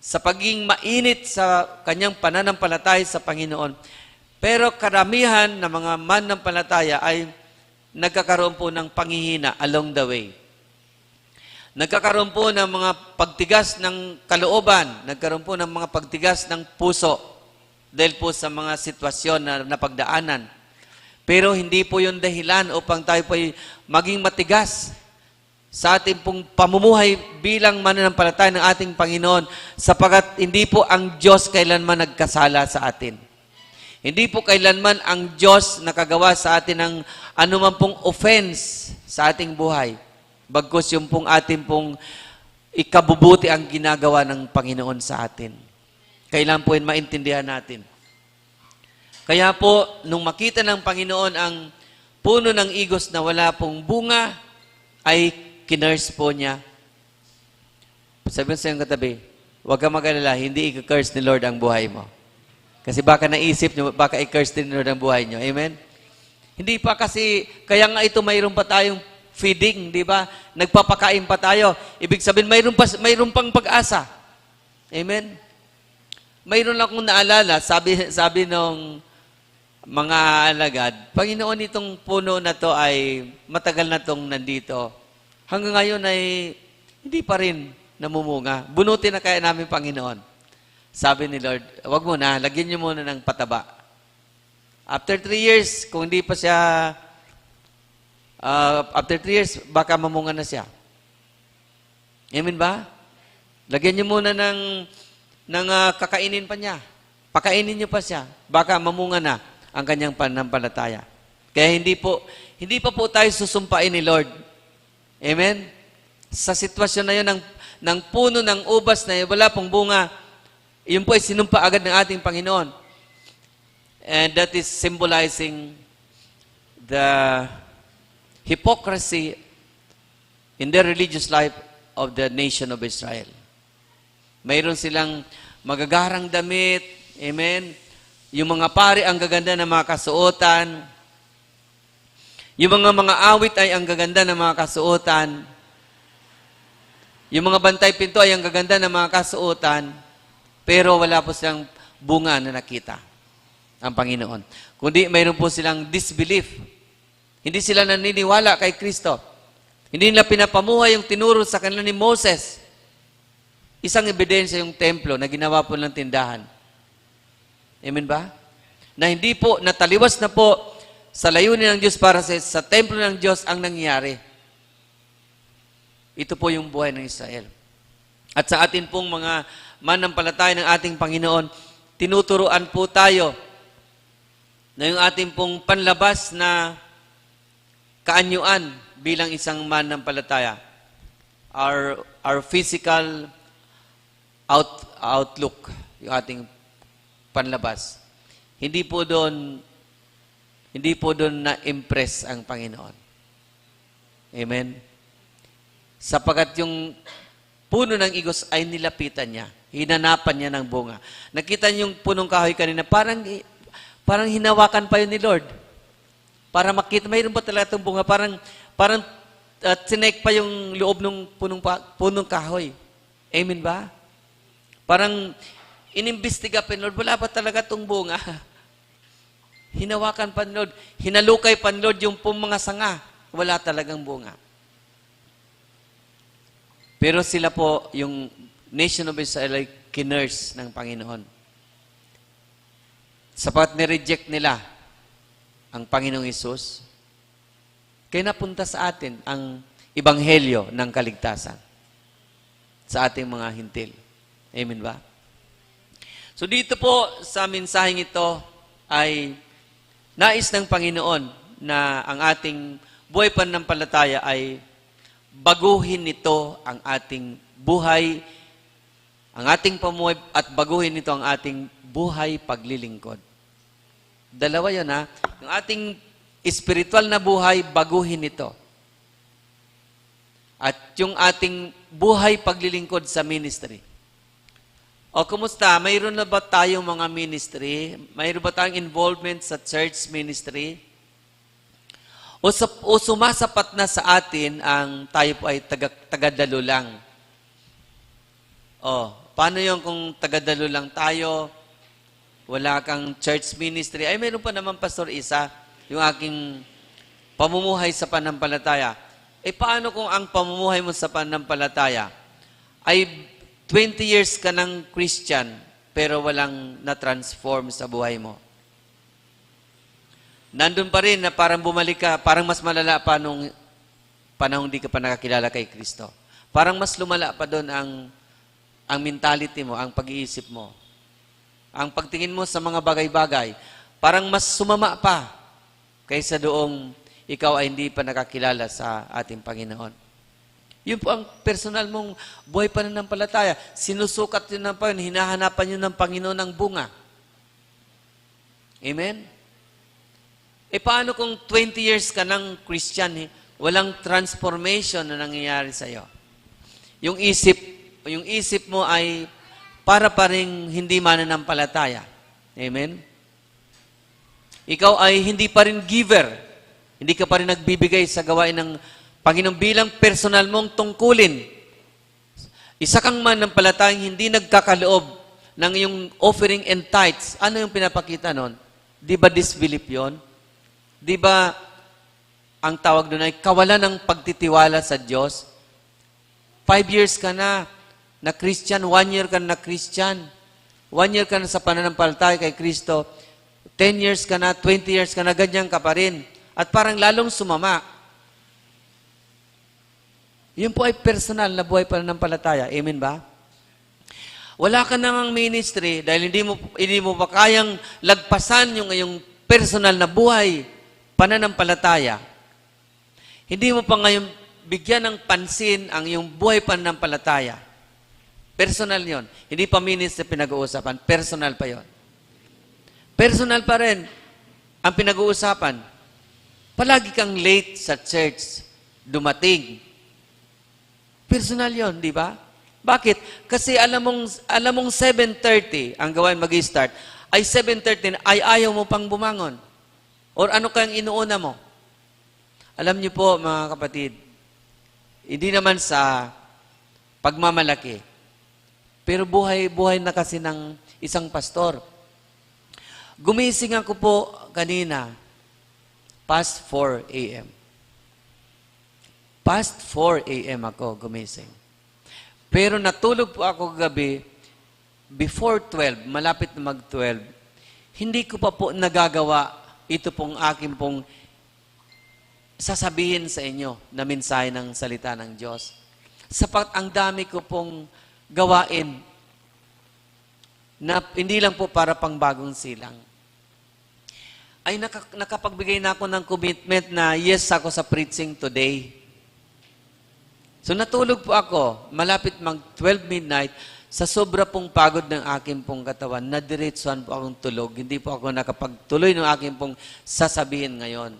A: sa pagiging mainit sa kanyang pananampalataya sa Panginoon. Pero karamihan ng mga mananampalataya ay nagkakaroon po ng panghihina along the way. Nagkakaroon po ng mga pagtigas ng kalooban, nagkaroon po ng mga pagtigas ng puso dahil po sa mga sitwasyon na napagdaanan. Pero hindi po yung dahilan upang tayo po ay maging matigas sa ating pong pamumuhay bilang mananampalataya ng ating Panginoon sapagat hindi po ang Diyos kailanman nagkasala sa atin. Hindi po kailanman ang Diyos nakagawa sa atin ng anuman pong offense sa ating buhay. Bagkus yung pong ating pong ikabubuti ang ginagawa ng Panginoon sa atin. Kailan po yun maintindihan natin. Kaya po, nung makita ng Panginoon ang puno ng igos na wala pong bunga, ay kinurse po niya. Sabi sa iyong katabi, huwag ka mag-alala, hindi i-curse ni Lord ang buhay mo. Kasi baka naisip nyo, baka i-curse din ni Lord ang buhay nyo. Amen? Hindi pa kasi, kaya nga ito mayroon pa tayong feeding, di ba? Nagpapakain pa tayo. Ibig sabihin, mayroon pang pag-asa. Amen? Mayroon lang akong naalala, sabi nung mga alagad, Panginoon, itong puno na to ay matagal na tong nandito. Hanggang ngayon ay hindi pa rin namumunga. Bunutin na kaya namin, Panginoon. Sabi ni Lord, wag mo na, lagyan niyo muna ng pataba. After 3 years, kung hindi pa siya, after 3 years, baka mamunga na siya. Amen ba? Lagyan niyo muna ng kakainin pa niya. Pakainin niyo pa siya. Baka mamunga na ang kanyang pananampalataya. Kaya hindi pa po tayo susumpain ni Lord. Amen? Sa sitwasyon na yun, ng puno ng ubas na yun, wala pong bunga, yun po ay sinumpa agad ng ating Panginoon. And that is symbolizing the hypocrisy in the religious life of the nation of Israel. Mayroon silang magagarang damit, amen? Yung mga pari ang gaganda ng mga kasuotan. Yung mga awit ay ang gaganda ng mga kasuotan. Yung mga bantay pinto ay ang gaganda ng mga kasuotan. Pero wala po silang bunga na nakita ang Panginoon. Kundi mayroon po silang disbelief. Hindi sila naniniwala kay Kristo. Hindi nila pinapamuhay yung tinuro sa kanila ni Moses. Isang ebidensya yung templo na ginawa po ng tindahan. Amen ba? Na hindi po, nataliwas na po sa layunin ng Diyos para sa templo ng Diyos ang nangyari. Ito po yung buhay ng Israel. At sa atin pong mga manampalataya ng ating Panginoon, tinuturuan po tayo na yung ating pong panlabas na kaanyuan bilang isang manampalataya. Our physical outlook, yung ating panlabas. Hindi po doon na-impress ang Panginoon. Amen? Sapagat yung puno ng igos ay nilapitan niya. Hinanapan niya ng bunga. Nakita niyo yung punong kahoy kanina, parang hinawakan pa yun ni Lord. Para makita, mayroon ba talaga itong bunga? Parang sinek pa yung loob ng punong kahoy. Amen ba? Parang inimbestiga pa ni Lord, wala ba talaga itong bunga? Hinawakan pa ni Lord, hinalukay pa ni Lord yung mga sanga. Wala talagang bunga. Pero sila po, yung nation of Israel ay kinurse ng Panginoon. Sapat ni-reject nila ang Panginoong Hesus, kaya napunta sa atin ang ebanghelyo ng kaligtasan sa ating mga hintil. Amen ba? So dito po sa mensaheng ito ay nais ng Panginoon na ang ating buhay pananampalataya ay baguhin nito ang ating buhay, ang ating pamuhay at baguhin nito ang ating buhay paglilingkod. Dalawa yun ha. Yung ating spiritual na buhay, baguhin ito. At yung ating buhay paglilingkod sa ministry. O kumusta? Mayroon na ba tayong mga ministry? Mayroon ba tayong involvement sa church ministry? O sumasapat na sa atin ang tayo po ay tagadalo lang? O, paano yung kung tagadalo lang tayo, wala kang church ministry? Ay, mayroon pa naman, Pastor Isa, yung aking pamumuhay sa pananampalataya. Eh, paano kung ang pamumuhay mo sa pananampalataya ay 20 years ka ng Christian, pero walang na-transform sa buhay mo? Nandun pa rin na parang bumalik ka, parang mas malala pa nung panahon di ka pa nakakilala kay Kristo. Parang mas lumala pa doon ang mentality mo, ang pag-iisip mo. Ang pagtingin mo sa mga bagay-bagay, parang mas sumama pa kaysa doong ikaw ay hindi pa nakakilala sa ating Panginoon. Yun po ang personal mong buhay pananampalataya. Sinusukat yun ng Panginoon, hinahanapan yun ng Panginoon ng bunga. Amen? E paano kung 20 years ka ng Christian, walang transformation na nangyayari sa iyo? Yung isip mo ay para pa rin hindi mananampalataya. Amen? Ikaw ay hindi pa rin giver. Hindi ka pa rin nagbibigay sa gawain ng Panginoon bilang personal mong tungkulin. Isa kang mananampalatayang hindi nagkakaloob ng iyong offering and tithes. Ano yung pinapakita nun? Di ba disbelief yun? Di ba ang tawag doon ay kawalan ng pagtitiwala sa Diyos? 5 years ka na Christian, 1 year ka na Christian, 1 year ka na sa pananampalataya kay Kristo, 10 years ka na, 20 years ka na, ganyan ka pa rin. At parang lalong sumama. Yun po ay personal na buhay pananampalataya. Amen ba? Wala ka namang ministry dahil hindi mo pa kayang lagpasan yung iyong personal na buhay pananampalataya. Hindi mo pa ngayon bigyan ng pansin ang iyong buhay pananampalataya. Personal yon. Hindi pa ministry pinag-uusapan. Personal pa yon. Personal pa rin ang pinag-uusapan. Palagi kang late sa church, dumating. Personal yon, di ba? Bakit? Kasi alam mong 7:30 ang gawain mag-start, ay 7:30 ay ayaw mo pang bumangon. Or ano kang inuuna mo? Alam niyo po, mga kapatid, hindi naman sa pagmamalaki, pero buhay na kasi ng isang pastor. Gumising ako po kanina, past 4 a.m. Past 4 a.m. ako gumising. Pero natulog po ako gabi, before 12, malapit na mag-12, hindi ko pa po nagagawa ito pong aking pong sasabihin sa inyo na mensahe ng salita ng Diyos. Sapat ang dami ko pong gawain na hindi lang po para pang bagong silang. Ay nakapagbigay na ako ng commitment na yes ako sa preaching today. So natulog po ako, malapit mag-12 midnight, sa sobra pong pagod ng aking pong katawan, nadiretsuhan po akong tulog. Hindi po ako nakapagtuloy ng aking pong sasabihin ngayon.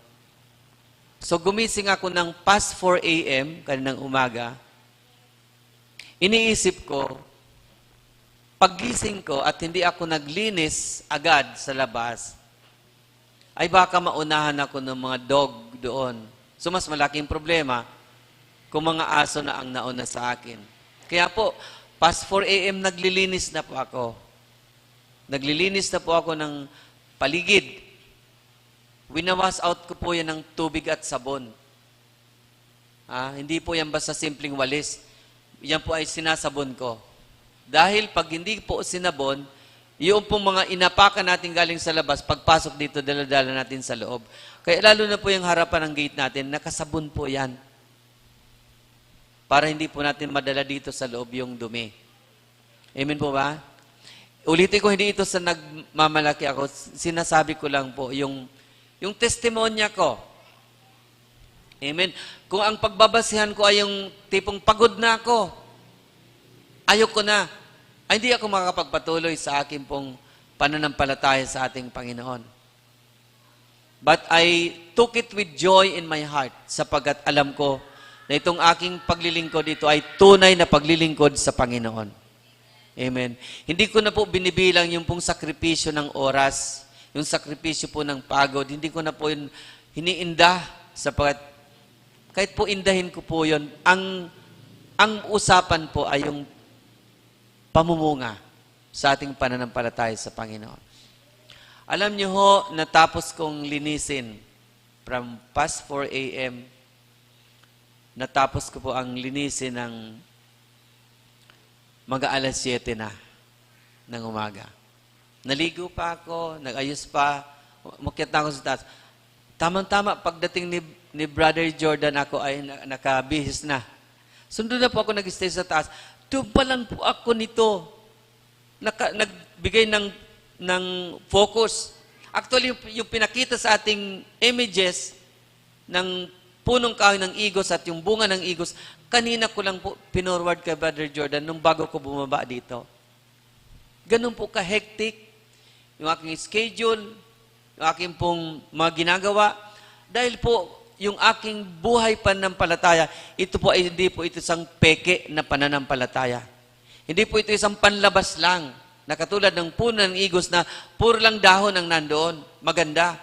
A: So gumising ako ng past 4 a.m. kaninang umaga. Iniisip ko, paggising ko at hindi ako naglinis agad sa labas, ay baka maunahan ako ng mga dog doon. So mas malaking problema kung mga aso na ang nauna sa akin. Kaya po, past 4 a.m. naglilinis na po ako. Naglilinis na po ako ng paligid. Winawas out ko po yan ng tubig at sabon. Hindi po yan basta simpleng walis. Yan po ay sinasabon ko. Dahil pag hindi po sinabon, yung pong mga inapakan natin galing sa labas, pagpasok dito, dala-dala natin sa loob. Kaya lalo na po yung harapan ng gate natin, nakasabon po yan. Para hindi po natin madala dito sa loob yung dumi. Amen po ba? Ulitin ko, hindi ito sa nagmamalaki ako. Sinasabi ko lang po, yung testimonya ko. Amen. Kung ang pagbabasihan ko ay yung tipong pagod na ako, ayoko na, ay hindi ako makakapagpatuloy sa aking pong pananampalataya sa ating Panginoon. But I took it with joy in my heart sapagkat alam ko na itong aking paglilingkod dito ay tunay na paglilingkod sa Panginoon. Amen. Hindi ko na po binibilang yung pong sakripisyo ng oras, yung sakripisyo po ng pagod, hindi ko na po yun hiniinda sapagkat kahit po indahin ko po yun, ang usapan po ay yung pamumunga sa ating pananampalataya sa Panginoon. Alam niyo ho, natapos kong linisin from past 4 a.m., natapos ko po ang linisin ng mag-aalas 7 na ng umaga. Naligo pa ako, nag-ayos pa, umakyat na ako sa taas. Tamang-tama, pagdating ni Brother Jordan, ako ay nakabihis na. Sundo na po ako nag-stay sa taas. Doon pa lang po ako nito. Nagbigay ng focus. Actually, yung pinakita sa ating images ng punong kahoy ng igos at yung bunga ng igos, kanina ko lang po pinorward kay Brother Jordan nung bago ko bumaba dito. Ganun po ka-hectic yung aking schedule, yung aking pong mga ginagawa. Dahil po, yung aking buhay pananampalataya, ito po ay hindi po ito isang peke na pananampalataya. Hindi po ito isang panlabas lang, na katulad ng puno ng igos na puro lang dahon ang nandoon. Maganda.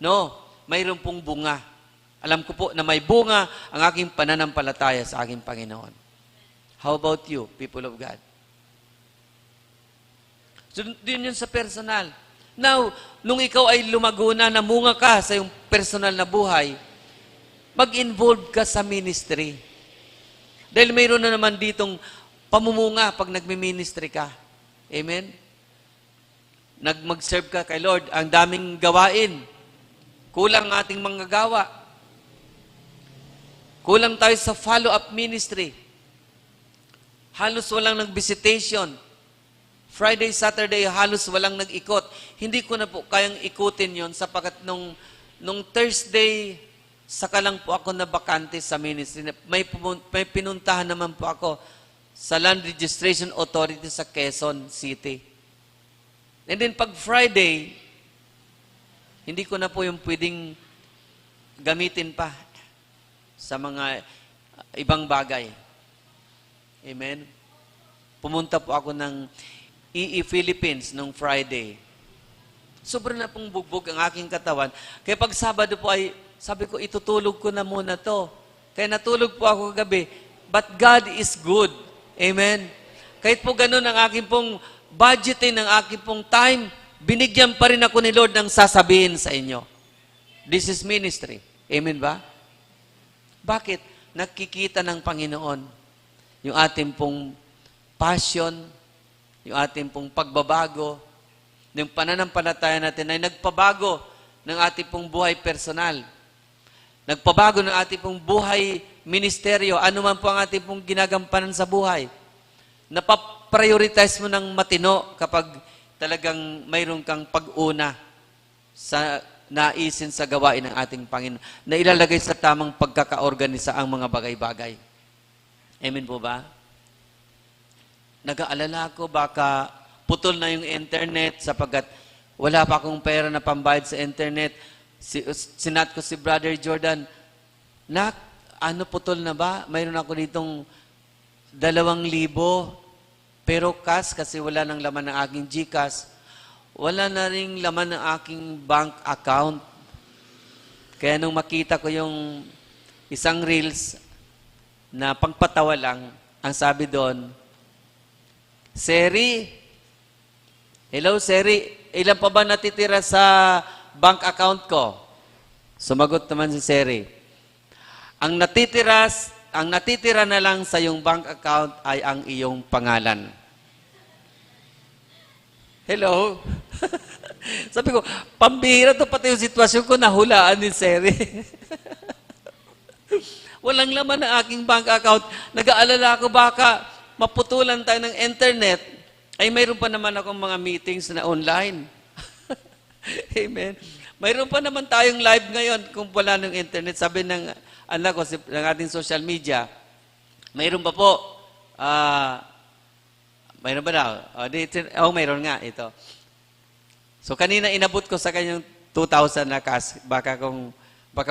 A: No, mayroon pong bunga. Alam ko po na may bunga ang aking pananampalataya sa aking Panginoon. How about you, people of God? So, din yun sa personal. Now, nung ikaw ay lumago na, namunga ka sa iyong personal na buhay, mag-involve ka sa ministry. Dahil mayroon na naman ditong pamumunga pag nagmi-ministry ka. Amen? Mag-serve ka kay Lord. Ang daming gawain. Kulang ating mga gawa. Kulang tayo sa follow-up ministry. Halos walang nag-visitation. Friday, Saturday, halos walang nag-ikot. Hindi ko na po kayang ikutin yon sapagkat nung Thursday, saka lang po ako na bakante sa ministry. May pinuntahan naman po ako sa Land Registration Authority sa Quezon City. And then pag Friday, hindi ko na po yung pwedeng gamitin pa sa mga ibang bagay. Amen? Pumunta po ako ng EE Philippines nung Friday. Sobrang na pong bugbog ang aking katawan. Kaya pag Sabado po ay, sabi ko, itutulog ko na muna to. Kaya natulog po ako kagabi. But God is good. Amen? Kahit po ganun ang aking pong budgeting, ng aking pong time, binigyan pa rin ako ni Lord ng sasabihin sa inyo. This is ministry. Amen ba? Bakit? Nakikita ng Panginoon yung ating pong passion, yung ating pong pagbabago, yung pananampalataya natin ay nagpabago ng ating pong buhay personal. Nagpabago ng ating pong buhay ministeryo, ano man po ang ating pong ginagampanan sa buhay. Napaprioritize mo ng matino kapag talagang mayroon kang pag-una sa naisin sa gawain ng ating Panginoon na ilalagay sa tamang pagkakaorganisa ang mga bagay-bagay. Amen po ba? Nag-aalala ko baka putol na yung internet sapagkat wala pa akong pera na pambayad sa internet. Sinat ko si Brother Jordan, Nak, ano putol na ba? Mayroon ako ditong 2,000 Pero cash, kasi wala nang laman ng aking GCash, wala na ring laman ng aking bank account. Kaya nung makita ko yung isang reels na pangpatawa lang, ang sabi doon, Seri, hello Seri, ilan pa ba natitira sa bank account ko? Sumagot naman si Seri, ang natitira na lang sa iyong bank account ay ang iyong pangalan. Hello? Sabi ko, pambihira to, pati yung sitwasyon ko, nahulaan ni Seri. Walang laman ng aking bank account. Nag-aalala ako baka maputulan tayo ng internet. Ay, mayroon pa naman akong mga meetings na online. Amen. Mayroon pa naman tayong live ngayon kung wala ng internet. Sabi ng anak ko, ng ating social media, mayroon pa po. Mayroon ba daw? Mayroon nga ito. So kanina inabot ko sa kanyang 2,000 na cash. Baka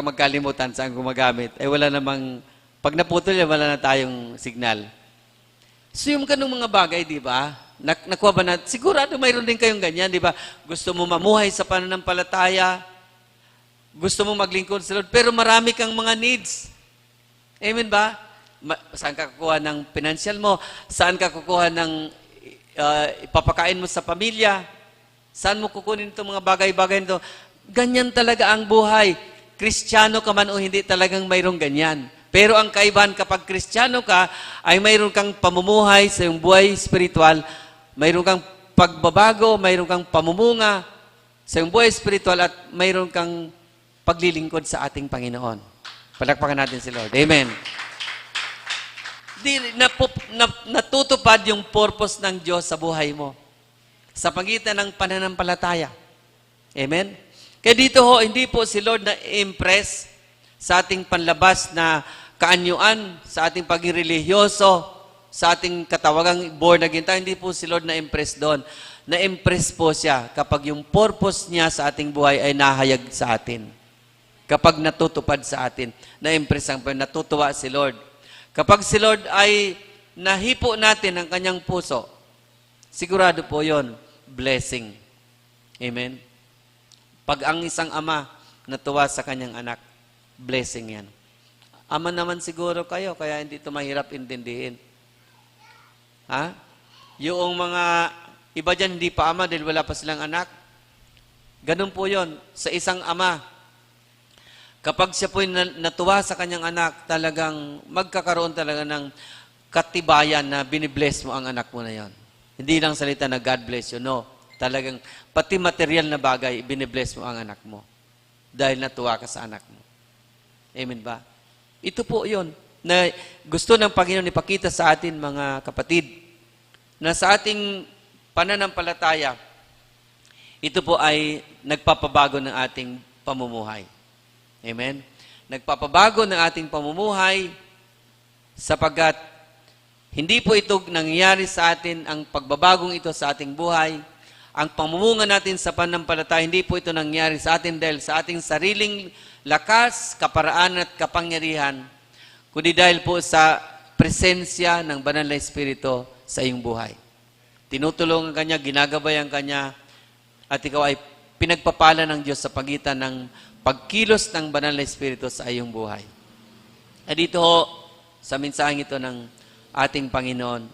A: magkalimutan saan gumagamit. Wala namang, pag naputol yan, wala na tayong signal. So yung ganung mga bagay, di ba? Nakuha ba na? Sigurado mayroon din kayong ganyan, di ba? Gusto mo mamuhay sa pananampalataya. Gusto mo maglingkod sa Lord. Pero marami kang mga needs. Amen ba? Saan ka kukuha ng financial mo? Saan ka kukuha ng ipapakain mo sa pamilya? Saan mo kukunin itong mga bagay-bagay nito? Ganyan talaga ang buhay. Kristiyano ka man o hindi, talagang mayroong ganyan. Pero ang kaibahan kapag Kristiyano ka, ay mayroon kang pamumuhay sa iyong buhay spiritual, mayroon kang pagbabago, mayroon kang pamumunga sa iyong buhay spiritual, at mayroon kang paglilingkod sa ating Panginoon. Palakpakan natin si Lord. Amen. Natutupad yung purpose ng Diyos sa buhay mo sa pagitan ng pananampalataya. Amen? Kaya dito hindi po si Lord na-impress sa ating panlabas na kaanyuan, sa ating pagiging religyoso, sa ating katawagang born again tayo. Hindi po si Lord na-impress doon. Na-impress po siya kapag yung purpose niya sa ating buhay ay nahayag sa atin. Kapag natutupad sa atin, na-impress natutuwa si Lord. Kapag si Lord ay nahipo natin ang kanyang puso, sigurado po yon, blessing. Amen? Pag ang isang ama natuwa sa kanyang anak, blessing yan. Ama naman siguro kayo, kaya hindi ito mahirap intindihin. Ha? Yung mga iba dyan hindi pa ama dahil wala pa silang anak. Ganun po yon sa isang ama. Kapag siya po natuwa sa kanyang anak, talagang magkakaroon talaga ng katibayan na binibless mo ang anak mo na yon. Hindi lang salita na God bless you. No. Talagang pati material na bagay, binibless mo ang anak mo. Dahil natuwa ka sa anak mo. Amen ba? Ito po yon na gusto ng Panginoon ipakita sa atin, mga kapatid, na sa ating pananampalataya, ito po ay nagpapabago ng ating pamumuhay. Amen? Nagpapabago ng ating pamumuhay sapagkat hindi po ito nangyayari sa atin, ang pagbabagong ito sa ating buhay, ang pamumunga natin sa pananampalataya, hindi po ito nangyayari sa atin dahil sa ating sariling lakas, kaparaan at kapangyarihan, kundi dahil po sa presensya ng Banal na Espiritu sa iyong buhay. Tinutulungan ka niya, ginagabayan ka niya, at ikaw ay pinagpapala ng Diyos sa pagitan ng pagkilos ng Banal na Espiritu sa iyong buhay. At dito sa mensaheng ito ng ating Panginoon,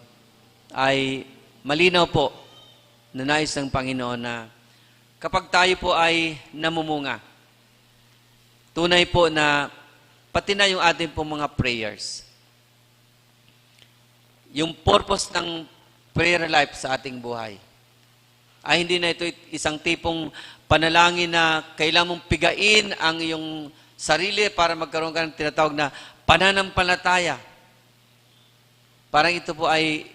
A: ay malinaw po na nais ng Panginoon na kapag tayo po ay namumunga, tunay po na pati na yung ating po mga prayers, yung purpose ng prayer life sa ating buhay, ay hindi na ito isang tipong panalangin na kailangan mong pigain ang iyong sarili para magkaroon ka ng tinatawag na pananampalataya. Parang ito po ay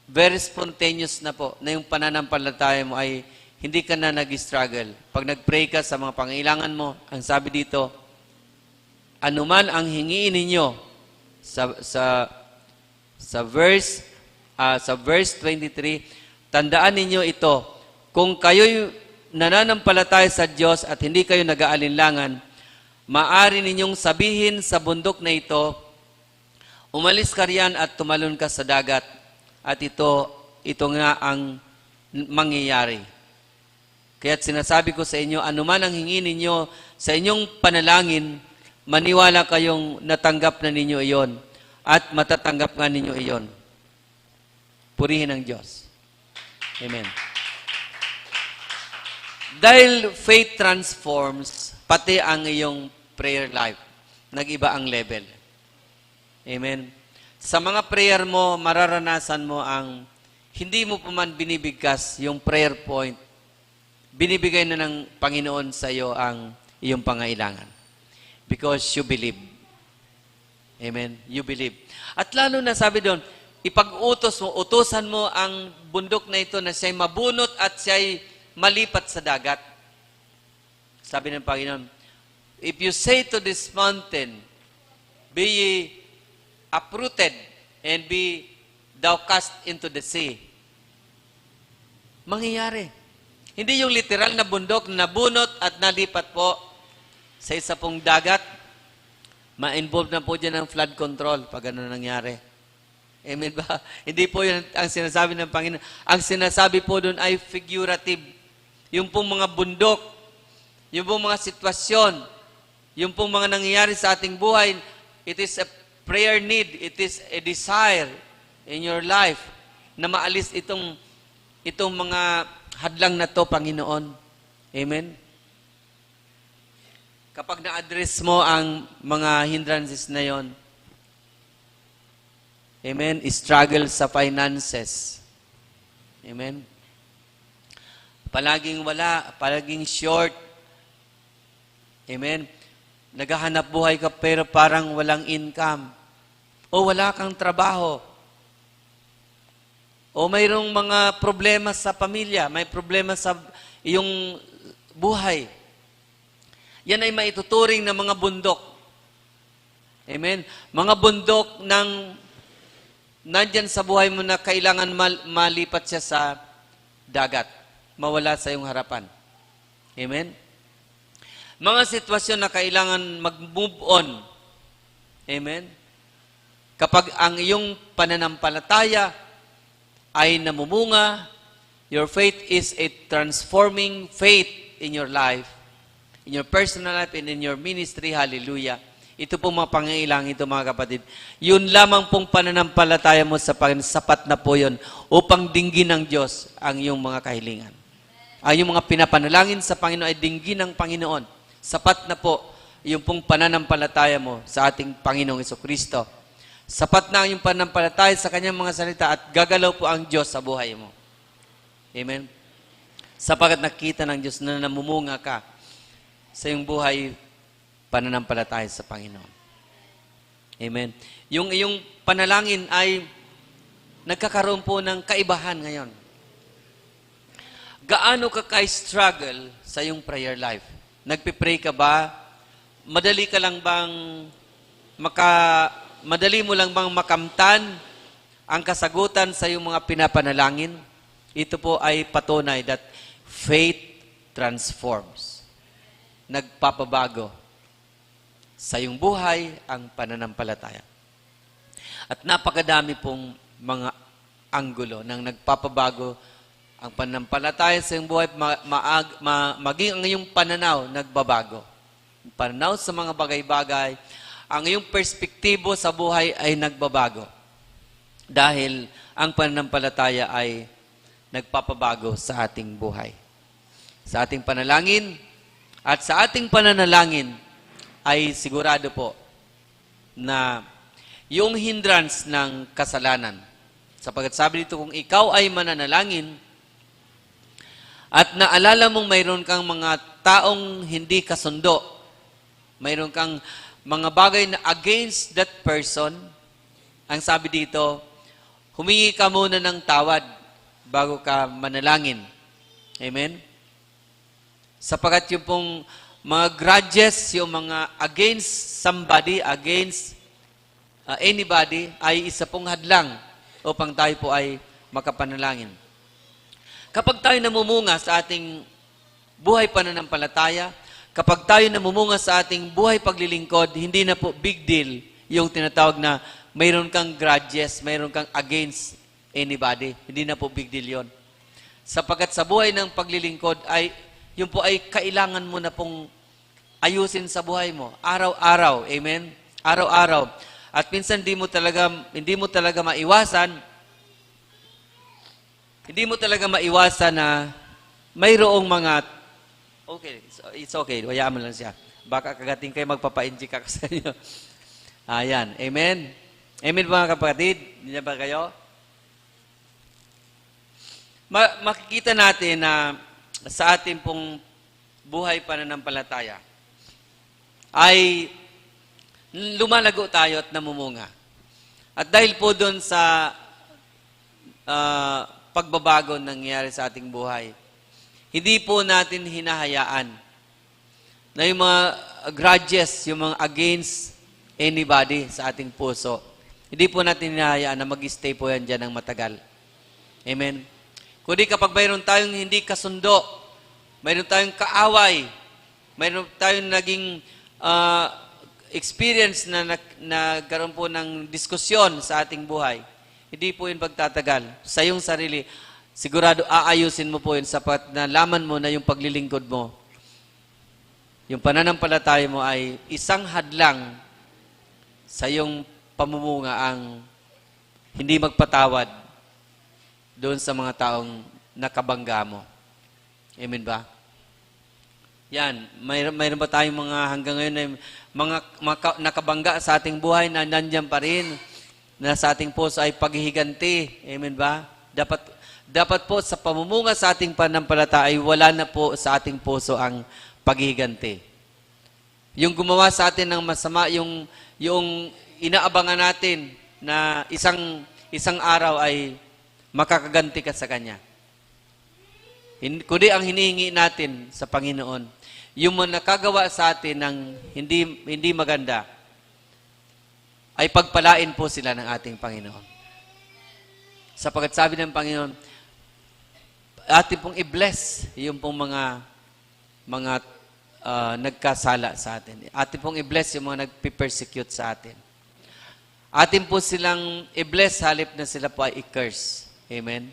A: very spontaneous na po, na yung pananampalataya mo ay hindi ka na nag-struggle. Pag nag-pray ka sa mga pangailangan mo, ang sabi dito, anuman ang hingiin ninyo sa verse 23, tandaan ninyo ito, kung kayo'y nananampalataya sa Diyos at hindi kayo nag-aalinlangan, maaari ninyong sabihin sa bundok na ito, umalis ka riyan at tumalon ka sa dagat, at ito
B: ito nga ang mangyayari. Kaya't sinasabi ko sa inyo, anuman ang hingin ninyo sa inyong panalangin, maniwala kayong natanggap na ninyo iyon at matatanggap nga ninyo iyon. Purihin ang Diyos. Amen. Dahil faith transforms, pati ang iyong prayer life. Nag-iba ang level. Amen. Sa mga prayer mo, mararanasan mo ang hindi mo pa man binibigkas yung prayer point. Binibigay na ng Panginoon sa iyo ang iyong pangailangan. Because you believe. Amen. You believe. At lalo na sabi doon, ipag-utos mo, utusan mo ang bundok na ito na siya'y mabunot at siya'y malipat sa dagat. Sabi ng Panginoon, if you say to this mountain, be ye uprooted and be thou cast into the sea. Mangyayari. Hindi yung literal na bundok na nabunot at nalipat po sa isa pong dagat. Ma-involve na po dyan ang flood control pag ano nangyari. Amen ba? Hindi po yun ang sinasabi ng Panginoon. Ang sinasabi po doon ay figurative. Yung pong mga bundok, yung pong mga sitwasyon, yung pong mga nangyayari sa ating buhay, it is a prayer need, it is a desire in your life na maalis itong mga hadlang na to, Panginoon. Amen? Kapag na-address mo ang mga hindrances na yon, amen, struggle sa finances. Amen? Palaging wala, palaging short. Amen? Naghahanap buhay ka pero parang walang income. O wala kang trabaho. O mayroong mga problema sa pamilya, may problema sa iyong buhay. Yan ay maituturing na mga bundok. Amen? Mga bundok ng nandyan sa buhay mo na kailangan malipat siya sa dagat. Mawala sa iyong harapan. Amen? Mga sitwasyon na kailangan mag-move on. Amen? Kapag ang iyong pananampalataya ay namumunga, your faith is a transforming faith in your life, in your personal life, and in your ministry. Hallelujah. Ito pong mga pangailangan ito, mga kapatid. Yun lamang pong pananampalataya mo sa Panginoon, sapat na po yun upang dinggin ng Diyos ang iyong mga kahilingan. Ang iyong mga pinapanalangin sa Panginoon ay dinggin ng Panginoon. Sapat na po yung pong pananampalataya mo sa ating Panginoong Jesucristo. Sapat na ang iyong pananampalataya sa Kanyang mga salita at gagalaw po ang Diyos sa buhay mo. Amen? Sapagkat nakita ng Diyos na namumunga ka sa iyong buhay, pananampalataya sa Panginoon. Amen? Yung iyong panalangin ay nagkakaroon po ng kaibahan ngayon. Gaano ka ka-struggle sa iyong prayer life? Nagpipray ka ba? Madali mo lang bang makamtan ang kasagutan sa iyong mga pinapanalangin? Ito po ay patunay that faith transforms. Nagpapabago sa iyong buhay ang pananampalataya. At napakadami pong mga anggulo nang nagpapabago ang pananampalataya sa iyong buhay, maging ang iyong pananaw nagbabago. Pananaw sa mga bagay-bagay, ang iyong perspektibo sa buhay ay nagbabago. Dahil ang pananampalataya ay nagpapabago sa ating buhay. Sa ating panalangin at sa ating pananalangin ay sigurado po na yung hindrance ng kasalanan. Sapagkat sabi dito, kung ikaw ay mananalangin at naalala mong mayroon kang mga taong hindi kasundo, mayroon kang mga bagay na against that person, ang sabi dito, humingi ka muna ng tawad bago ka manalangin. Amen? Sapagkat yung pong mga grudges, yung mga against somebody, against anybody, ay isa pong hadlang upang tayo po ay makapanalangin. Kapag tayo namumunga sa ating buhay pananampalataya, kapag tayo namumunga sa ating buhay paglilingkod, hindi na po big deal yung tinatawag na mayroon kang grudges, mayroon kang against anybody. Hindi na po big deal yun. Sapagkat sa buhay ng paglilingkod ay, yun po ay kailangan mo na pong ayusin sa buhay mo. Araw-araw. Amen? Araw-araw. At minsan hindi mo talaga maiwasan na mayroong mga, okay, it's okay, hayaan mo lang siya. Baka kagating kayo magpapa-inject ako sa inyo. Ayan, amen? Amen mga kapatid? Hindi na ba kayo? Makikita natin na sa ating pong buhay pananampalataya ay lumalago tayo at namumunga. At dahil po doon sa pagbabago nangyayari sa ating buhay, hindi po natin hinahayaan na yung mga grudges, yung mga against anybody sa ating puso, hindi po natin hinahayaan na mag-stay po yan dyan ng matagal. Amen? Kundi kapag mayroon tayong hindi kasundo, mayroon tayong kaaway, mayroon tayong naging experience na nagkaroon po ng diskusyon sa ating buhay, hindi po yun pagtatagal. Sa iyong sarili, sigurado aayusin mo po yun sapat na laman mo na yung paglilingkod mo. Yung pananampalataya mo ay isang hadlang sa iyong pamumunga ang hindi magpatawad doon sa mga taong nakabangga mo. Amen ba? Yan. Mayroon ba tayong mga hanggang ngayon na mga nakabangga sa ating buhay na nandiyan pa rin, na sa ating puso ay paghihiganti. Amen ba? Dapat po sa pamumunga sa ating pananampalataya ay wala na po sa ating puso ang paghihiganti. Yung gumawa sa atin ng masama, yung inaabangan natin na isang araw ay makakaganti ka sa Kanya. Kundi ang hinihingi natin sa Panginoon, yung mga nakagawa sa atin ng hindi maganda, ay pagpalain po sila ng ating Panginoon. Sapagkat sabi ng Panginoon, atin pong i-bless yung pong mga nagkasala sa atin. Atin pong i-bless yung mga nagpipersecute sa atin. Atin po silang i-bless halip na sila po ay i-curse. Amen?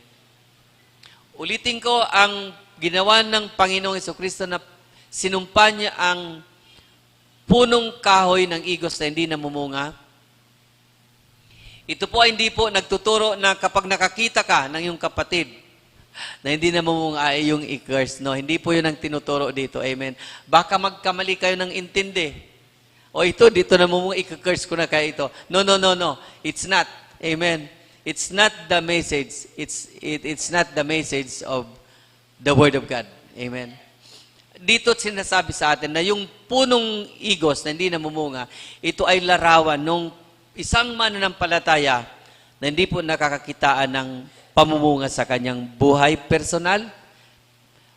B: Ulitin ko, ang ginawa ng Panginoong Jesucristo na sinumpa niya ang punong kahoy ng igos na hindi namumunga. Ito po ay hindi po nagtuturo na kapag nakakita ka ng iyong kapatid na hindi namumunga ay yung i-curse. No, hindi po yun ang tinuturo dito. Amen. Baka magkamali kayo ng intindi. O ito, dito namumunga, i-curse ko na kayo ito. No. It's not. Amen. It's not the message. It's not the message of the Word of God. Amen. Dito sinasabi sa atin na yung punong igos na hindi namumunga, ito ay larawan nung isang mananampalataya na hindi po nakakakitaan ng pamumunga sa kanyang buhay personal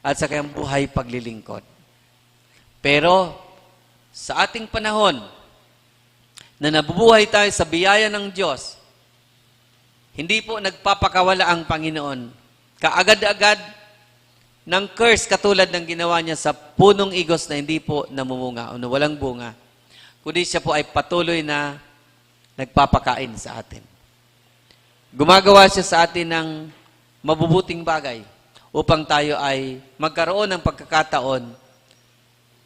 B: at sa kanyang buhay paglilingkod. Pero sa ating panahon na nabubuhay tayo sa biyaya ng Diyos, hindi po nagpapakawala ang Panginoon. Kaagad-agad ng curse katulad ng ginawa niya sa punong igos na hindi po namumunga o na walang bunga, kundi siya po ay patuloy na nagpapakain sa atin. Gumagawa siya sa atin ng mabubuting bagay upang tayo ay magkaroon ng pagkakataon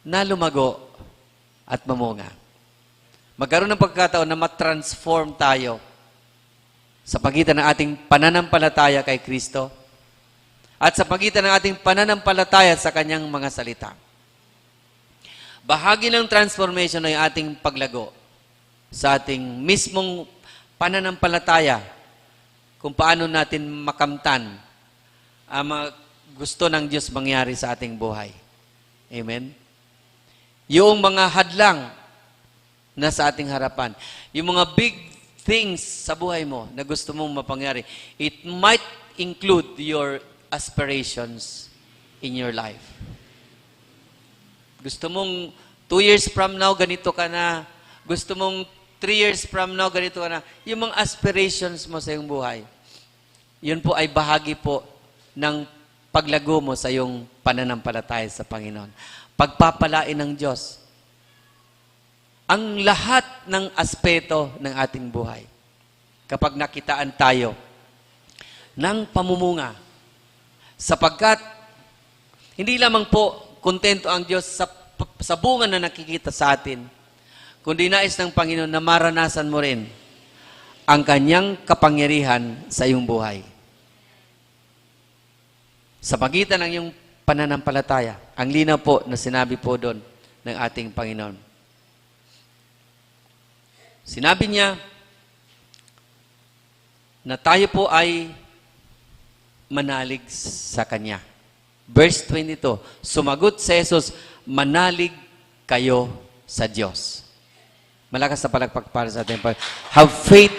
B: na lumago at mamunga. Magkaroon ng pagkakataon na matransform tayo sa pagitan ng ating pananampalataya kay Kristo at sa pagitan ng ating pananampalataya sa Kanyang mga salita. Bahagi ng transformation ay ating paglago sa ating mismong pananampalataya kung paano natin makamtan ang mga gusto ng Diyos mangyari sa ating buhay. Amen? Yung mga hadlang na sa ating harapan, yung mga big things sa buhay mo na gusto mong mapangyari, it might include your aspirations in your life. Gusto mong 2 years from now, ganito ka na. Gusto mong 3 years from now, ganito ka na. Yung mga aspirations mo sa iyong buhay, yun po ay bahagi po ng paglago mo sa iyong pananampalataya sa Panginoon. Pagpapalain ng Diyos ang lahat ng aspeto ng ating buhay. Kapag nakitaan tayo ng pamumunga. Sapagkat, hindi lamang po kontento ang Diyos sa bunga na nakikita sa atin, kundi nais ng Panginoon na maranasan mo rin ang kanyang kapangyarihan sa iyong buhay. Sa pagitan ng iyong pananampalataya, ang linaw po na sinabi po doon ng ating Panginoon. Sinabi niya na tayo po ay manalig sa Kanya. Verse 22, sumagot si Jesus, manalig kayo sa Diyos. Malakas na palakpak para sa ating Panginoon. Have faith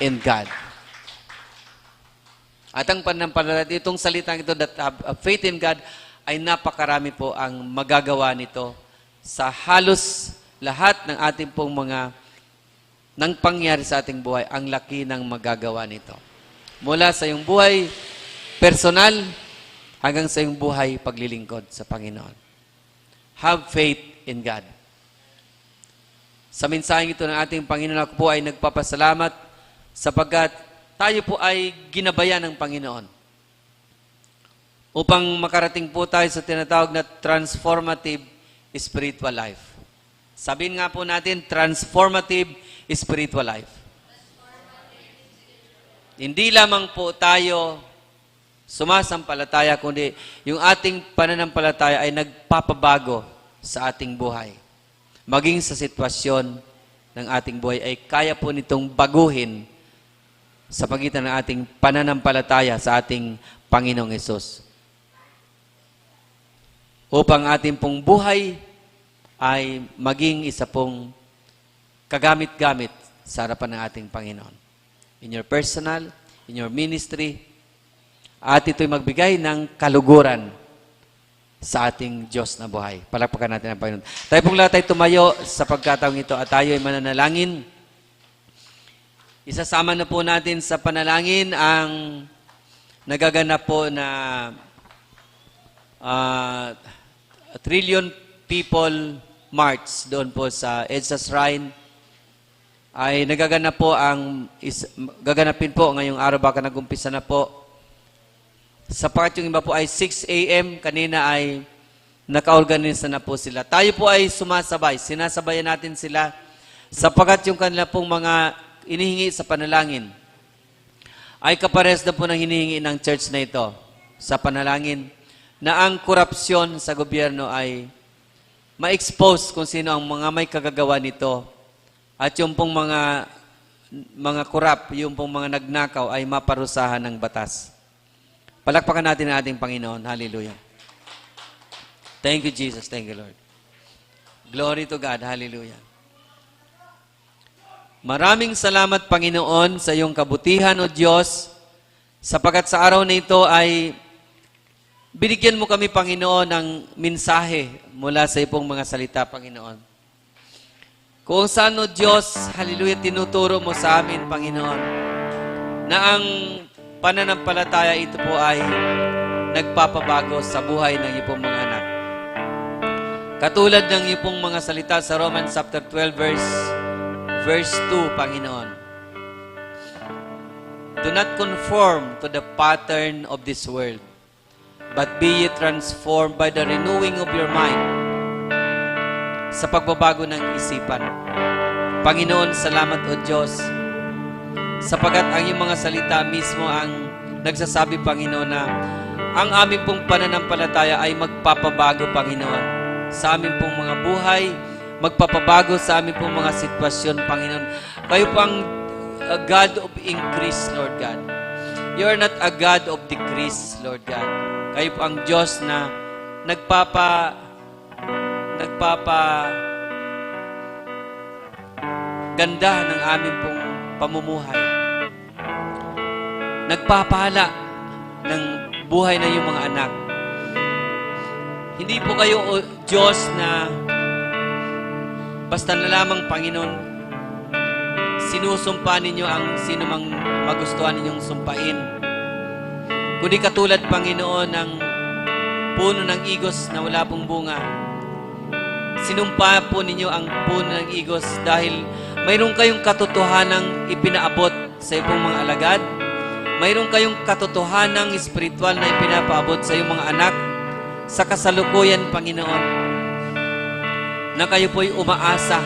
B: in God. At ang pananampalataya, itong salitang ito, that have faith in God, ay napakarami po ang magagawa nito sa halos lahat ng ating pong mga nang pangyari sa ating buhay. Ang laki ng magagawa nito. Mula sa iyong buhay personal hanggang sa iyong buhay paglilingkod sa Panginoon. Have faith in God. Sa mensaheng ito ng ating Panginoon, ako po ay nagpapasalamat sapagkat tayo po ay ginabayan ng Panginoon upang makarating po tayo sa tinatawag na transformative spiritual life. Sabihin nga po natin, transformative spiritual life. Hindi lamang po tayo sumasampalataya, kundi yung ating pananampalataya ay nagpapabago sa ating buhay. Maging sa sitwasyon ng ating buhay ay kaya po nitong baguhin sa pagitan ng ating pananampalataya sa ating Panginoong Hesus. Upang ating pong buhay ay maging isa pong kagamit-gamit sa harapan ng ating Panginoon. In your personal, in your ministry, at ito'y magbigay ng kaluguran sa ating Diyos na buhay. Palakpakan natin ang Panginoon. Tayo pong lahat ay tumayo sa pagkataong ito at tayo ay mananalangin. Isasama na po natin sa panalangin ang nagaganap po na Trillion People March doon po sa EDSA Shrine. Ay nagaganap po gaganapin po ngayong araw, baka nag-umpisa na po. Sapagat yung iba po ay 6 a.m., kanina ay naka-organisa na po sila. Tayo po ay sumasabay, sinasabayan natin sila sapagat yung kanila pong mga inihingi sa panalangin ay kapares na po ng hinihingi ng church na ito sa panalangin na ang korupsyon sa gobyerno ay ma-expose kung sino ang mga may kagagawa nito at yung pong mga korap, yung pong mga nagnakaw ay maparusahan ng batas. Palakpakan natin ang ating Panginoon. Hallelujah. Thank you, Jesus. Thank you, Lord. Glory to God. Hallelujah. Maraming salamat, Panginoon, sa iyong kabutihan, O Diyos, sapagat sa araw na ito ay binigyan mo kami, Panginoon, ng mensahe mula sa iyong mga salita, Panginoon. Kung saan, O Diyos, hallelujah, tinuturo mo sa amin, Panginoon, na ang pananampalataya ito po ay nagpapabago sa buhay ng iyong mga anak. Katulad ng iyong mga salita sa Romans chapter 12 verse 2, Panginoon. Do not conform to the pattern of this world, but be ye transformed by the renewing of your mind sa pagbabago ng isipan. Panginoon, salamat o Diyos, sapagat ang iyong mga salita mismo ang nagsasabi, Panginoon, na ang aming pong pananampalataya ay magpapabago, Panginoon, sa aming pong mga buhay, magpapabago sa aming pong mga sitwasyon, Panginoon. Kayo po ang God of increase, Lord God. You are not a God of decrease, Lord God. Kayo po ang Diyos na ganda ng aming pong pamumuhay. Nagpapahala ng buhay ng iyong mga anak. Hindi po kayo, O Diyos, na basta na lamang, Panginoon, sinusumpa ninyo ang sinumang magustuhan ninyong sumpain. Kundi katulad, Panginoon, ng puno ng igos na wala pong bunga. Sinumpa po ninyo ang puno ng igos dahil mayroon kayong katotohanang ipinaabot sa iyong mga alagad mayroon kayong katotohanang espiritual na ipinapaabot sa iyong mga anak sa kasalukuyan, Panginoon, na kayo po'y umaasa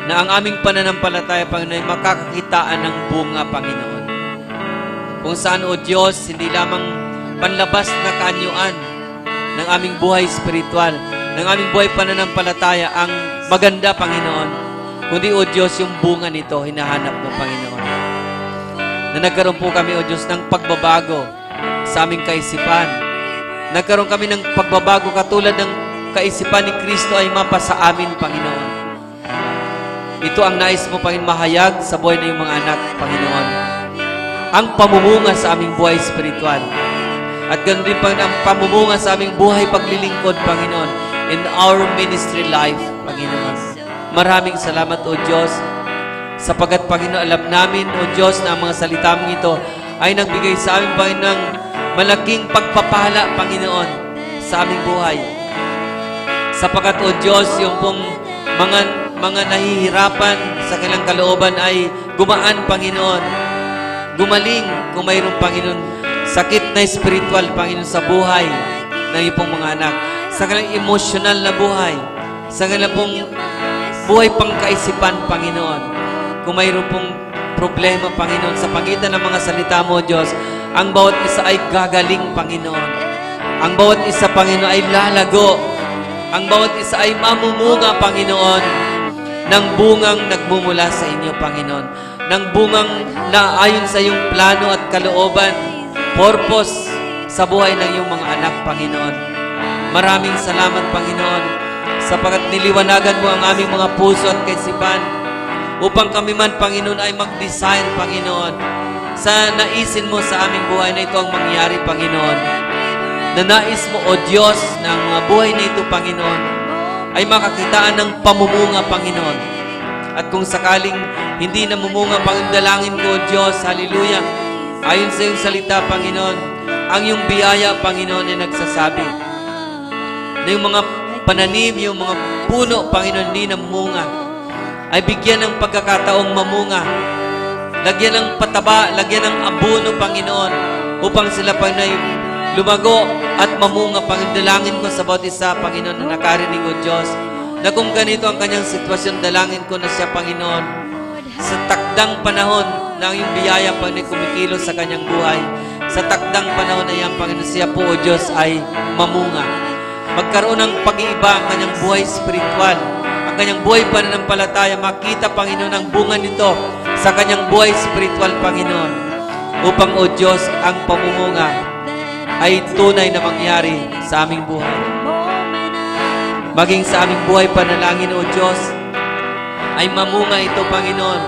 B: na ang aming pananampalataya, Panginoon, ay makakakitaan ng bunga, Panginoon. Kung saan, O Diyos, hindi lamang panlabas na kaanyuan ng aming buhay espiritual, ng aming buhay pananampalataya ang maganda, Panginoon, kundi, O Diyos, yung bunga nito, hinahanap mo, Panginoon. Na nagkaroon po kami, O Diyos, ng pagbabago sa aming kaisipan. Nagkaroon kami ng pagbabago katulad ng kaisipan ni Kristo ay mapasa amin, Panginoon. Ito ang nais mo, Panginoon, mahayag sa buhay ng iyong mga anak, Panginoon. Ang pamumunga sa aming buhay espiritual. At ganoon din, Panginoon, ang pamumunga sa aming buhay paglilingkod, Panginoon, in our ministry life, Panginoon. Maraming salamat, O Diyos, sapagat, Panginoon, alam namin, O Diyos, na ang mga salita mong ito ay nagbigay sa amin, Panginoon, ng malaking pagpapala, Panginoon, sa aming buhay. Sapagat, O Diyos, yung pong mga nahihirapan sa kanilang kalooban ay gumaan, Panginoon. Gumaling kung mayroong, Panginoon, sakit na spiritual, Panginoon, sa buhay ng iyong pong mga anak. Sa kanilang emosyonal na buhay. Sa kanilang pong buhay pangkaisipan, Panginoon. Kung mayroon pong problema, Panginoon, sa pagitan ng mga salita mo, Diyos, ang bawat isa ay gagaling, Panginoon. Ang bawat isa, Panginoon, ay lalago. Ang bawat isa ay mamumunga, Panginoon, ng bungang nagmumula sa inyo, Panginoon. Ng bungang na ayon sa iyong plano at kalooban, purpose sa buhay ng iyong mga anak, Panginoon. Maraming salamat, Panginoon, sapagat niliwanagan mo ang aming mga puso at kaisipan upang kami man, Panginoon, ay mag-design, Panginoon, sa naisin mo sa aming buhay na ito ang mangyari, Panginoon. Na nais mo, O Diyos, na ang mga buhay na ito, Panginoon, ay makakitaan ng pamumunga, Panginoon. At kung sakaling hindi namumunga, Panginoon, dalangin ko, O Diyos, hallelujah, ayon sa iyong salita, Panginoon, ang iyong biyaya, Panginoon, ay nagsasabi na yung mga pananim, yung mga puno, Panginoon, hindi namumunga, ay bigyan ng pagkakataong mamunga. Lagyan ng pataba, lagyan ng abono, Panginoon, upang sila, Panginoon, lumago at mamunga, Panginoon. Dalangin ko sa bawat isa, Panginoon, na nakarinig, O Diyos, na kung ganito ang kanyang sitwasyon, dalangin ko na siya, Panginoon, sa takdang panahon na ang iyong biyaya, Panginoon, kumikilos sa kanyang buhay. Sa takdang panahon na yan, Panginoon, siya po, O Diyos, ay mamunga. Magkaroon ng pag-iiba ang kanyang buhay spiritual, ang kanyang buhay pananampalataya. Makita, Panginoon, ang bunga nito sa kanyang buhay spiritual, Panginoon, upang, O Diyos, ang pamumunga ay tunay na mangyari sa aming buhay. Maging sa aming buhay panalangin, O Diyos, ay mamunga ito, Panginoon.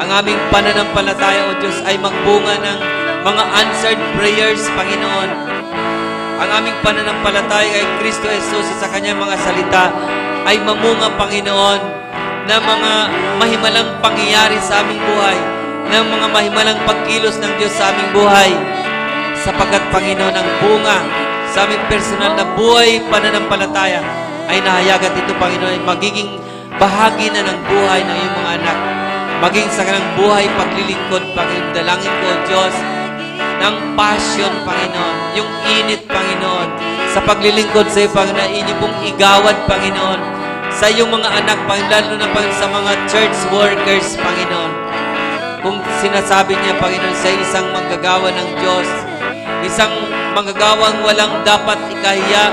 B: Ang aming pananampalataya, O Diyos, ay magbunga ng mga answered prayers, Panginoon. Ang aming pananampalataya kay Kristo Jesus sa kanyang mga salita ay mamunga, Panginoon, na mga mahimalang pangyayari sa aming buhay, ng mga mahimalang pagkilos ng Diyos sa aming buhay. Sapagkat, Panginoon, ang bunga sa aming personal na buhay pananampalataya ay nahayagat ito, Panginoon, ay magiging bahagi na ng buhay ng iyong mga anak. Maging sa kanilang buhay paglilingkod, Panginoon. Dalangin ko, Diyos, ng passion, Panginoon, yung init, Panginoon, sa paglilingkod sa iyo, Panginoon, inyo pong igawad, Panginoon, sa iyong mga anak, Panginoon, lalo na, Panginoon, sa mga church workers, Panginoon. Kung sinasabi niya, Panginoon, sa isang manggagawa ng Diyos, isang manggagawang walang dapat ikahiya,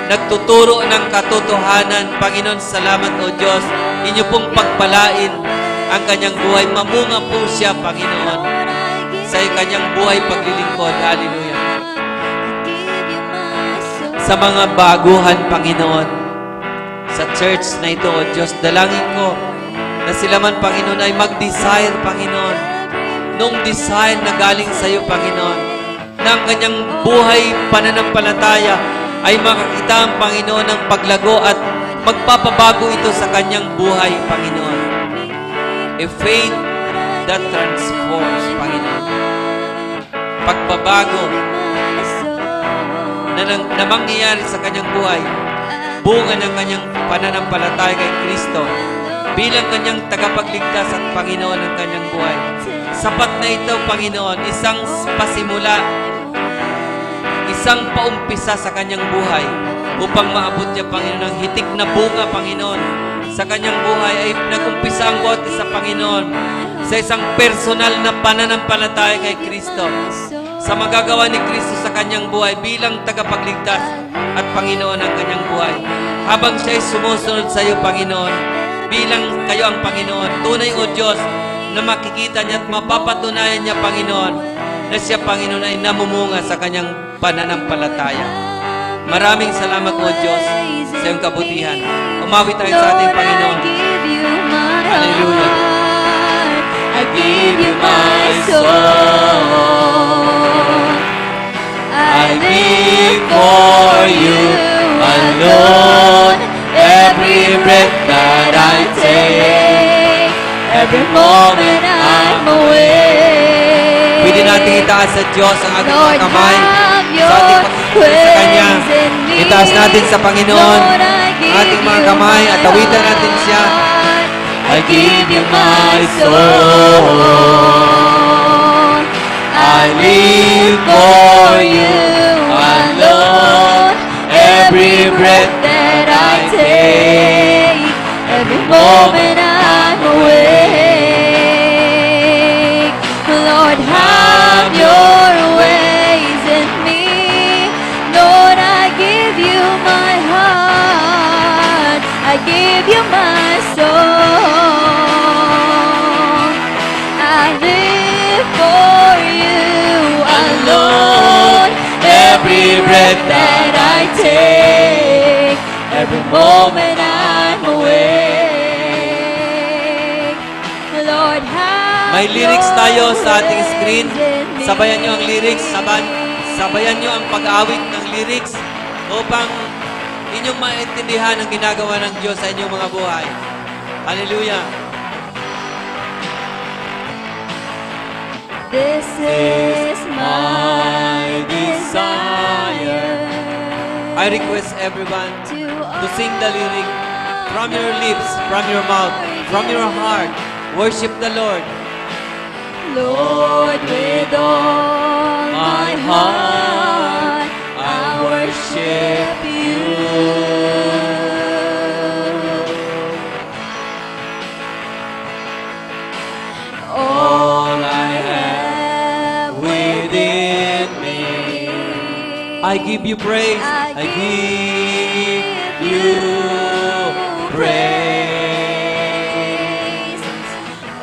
B: nagtuturo ng katotohanan, Panginoon, salamat, O Diyos, inyo pong pagpalain ang kanyang buhay. Mamunga po siya, Panginoon, sa kanyang buhay paglilingkod. Hallelujah. Sa mga baguhan, Panginoon, sa church na ito, O Diyos, dalangin ko na sila man, Panginoon, ay mag-desire, Panginoon, nung desire na galing sa iyo, Panginoon, na ang kanyang buhay pananampalataya ay makakita ang Panginoon ng paglago at magpapabago ito sa kanyang buhay, Panginoon. A faith that transforms, Panginoon. Pagbabago na mangyayari sa kanyang buhay, bunga ng kanyang pananampalataya kay Kristo bilang kanyang tagapagligtas at Panginoon ng kanyang buhay. Sapat na ito, Panginoon, isang pasimula, isang paumpisa sa kanyang buhay upang maabot niya, Panginoon, ang hitik na bunga, Panginoon. Sa kanyang buhay ay nag-umpisa ang bawat isa, Panginoon, sa isang personal na pananampalataya kay Kristo. Sa magagawa ni Kristo sa kanyang buhay bilang tagapagligtas at Panginoon ng kanyang buhay. Habang siya ay sumusunod sa iyo, Panginoon, bilang kayo ang Panginoon, tunay o Diyos, na makikita niya at mapapatunayan niya, Panginoon, na siya, Panginoon, ay namumunga sa kanyang pananampalataya. Maraming salamat, O Diyos, sa iyong kabutihan. Umawi tayo sa ating Panginoon. Hallelujah.
C: I give you my soul. I live for you alone. Every breath that I take, every moment I'm awake.
B: Pwede natin itaas sa Diyos ang ating mga
C: Lord,
B: kamay
C: have
B: sa
C: your
B: ating pagkakita sa Kanya.
C: ways in me.
B: Itaas natin sa Panginoon
C: Lord, I
B: ang
C: give
B: ating mga
C: you
B: kamay
C: my
B: at tawitan natin siya.
C: heart. I give you my soul. I live for you alone. Every breath that I take, every moment I'm awake. Lord, have your ways in me. Lord, I give you my heart. I give you my soul. I live for you alone. Every breath that I take, every moment I'm awake. Lord, have
B: May lyrics tayo sa ating
C: your
B: screen.
C: ways in me.
B: Sabayan nyo ang lyrics. Sabayan nyo ang pag-awit ng lyrics upang inyong maintindihan ang ginagawa ng Diyos sa inyong mga buhay. Hallelujah.
C: This is my desire
B: I request everyone to sing the lyric from your lips, from your mouth, from your heart. Worship the Lord.
C: Lord, with all my heart, I worship you. All I have within me,
B: I give you praise.
C: I give you praise.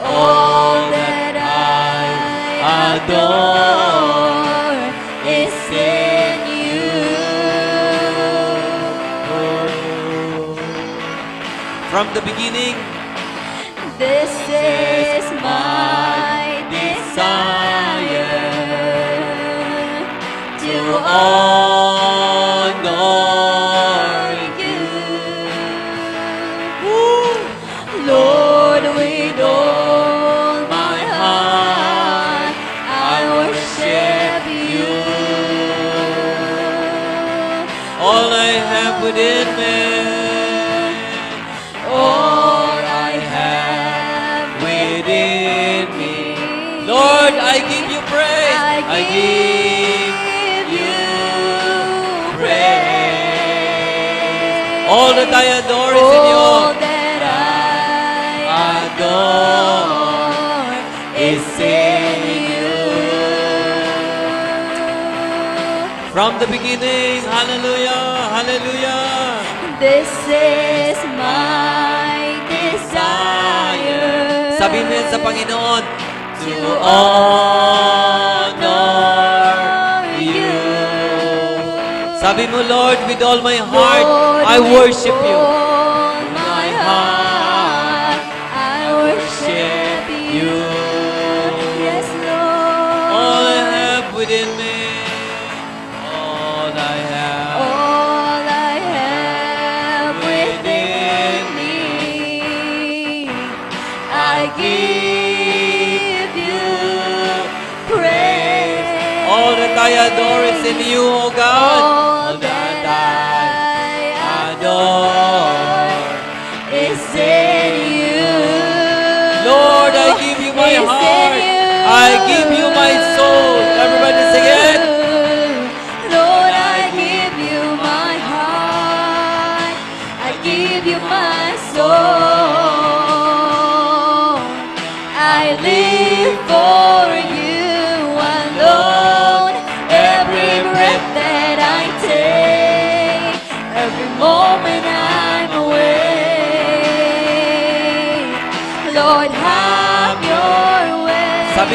C: All that I adore is in you.
B: From the beginning,
C: This is my desire to honor you. Lord, with all my heart, I worship you.
B: all I have within me,
C: All I have within me,
B: Lord, I give you praise.
C: I give you praise.
B: All that I adore is in you.
C: All that I adore is in you.
B: From the beginning, hallelujah, hallelujah.
C: This is my desire.
B: Sabihin mo yan sa Panginoon,
C: to honor you.
B: sabi mo, Lord, with all my heart,
C: Lord,
B: I
C: with
B: worship you.
C: all my heart, I worship you. Yes, Lord.
B: All I have within me, all I have.
C: All I have within me, I give you praise.
B: All that I adore is in you, O God.
C: All that I adore is in you.
B: Lord, I give you my
C: Is in
B: heart.
C: you.
B: I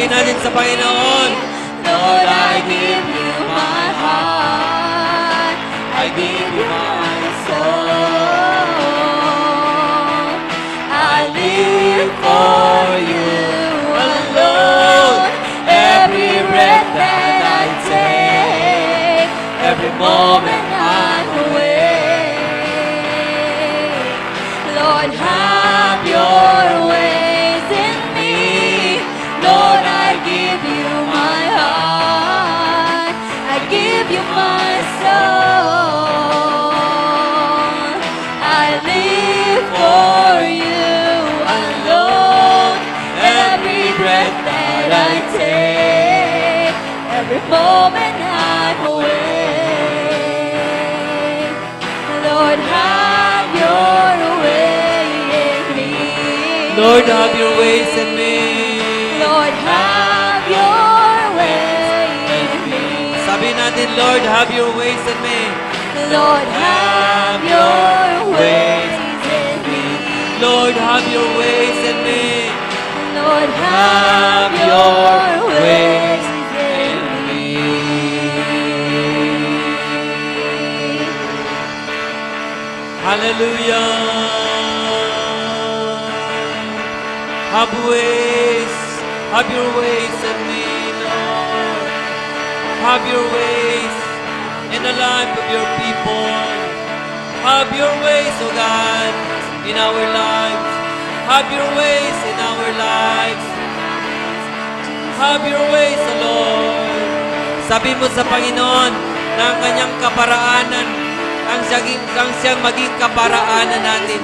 B: natin sa Panginoon.
C: Lord, I give you my heart. I give you my soul. I live for you alone. Every breath that I take, every moment I'm awake. Lord, have your ways in me. Lord, I give you my heart. I give you my soul. I live for you alone. Every breath that I take, every moment I'm awake. Lord, have your way in me.
B: Lord, have your ways in me.
C: Lord, have your way in me.
B: Sabi natin, Lord, have your ways in me.
C: Lord, have your ways in me.
B: Lord, have your ways in me.
C: Lord, have your ways in me.
B: Hallelujah. Have ways. Have your ways in me, Lord. Have your ways in the life of your people. Have your ways, O God, in our lives. Have your ways in our lives. Have your ways, O Lord. Sabi mo sa Panginoon na ang kanyang kaparaanan, ang siyang maging kaparaanan natin.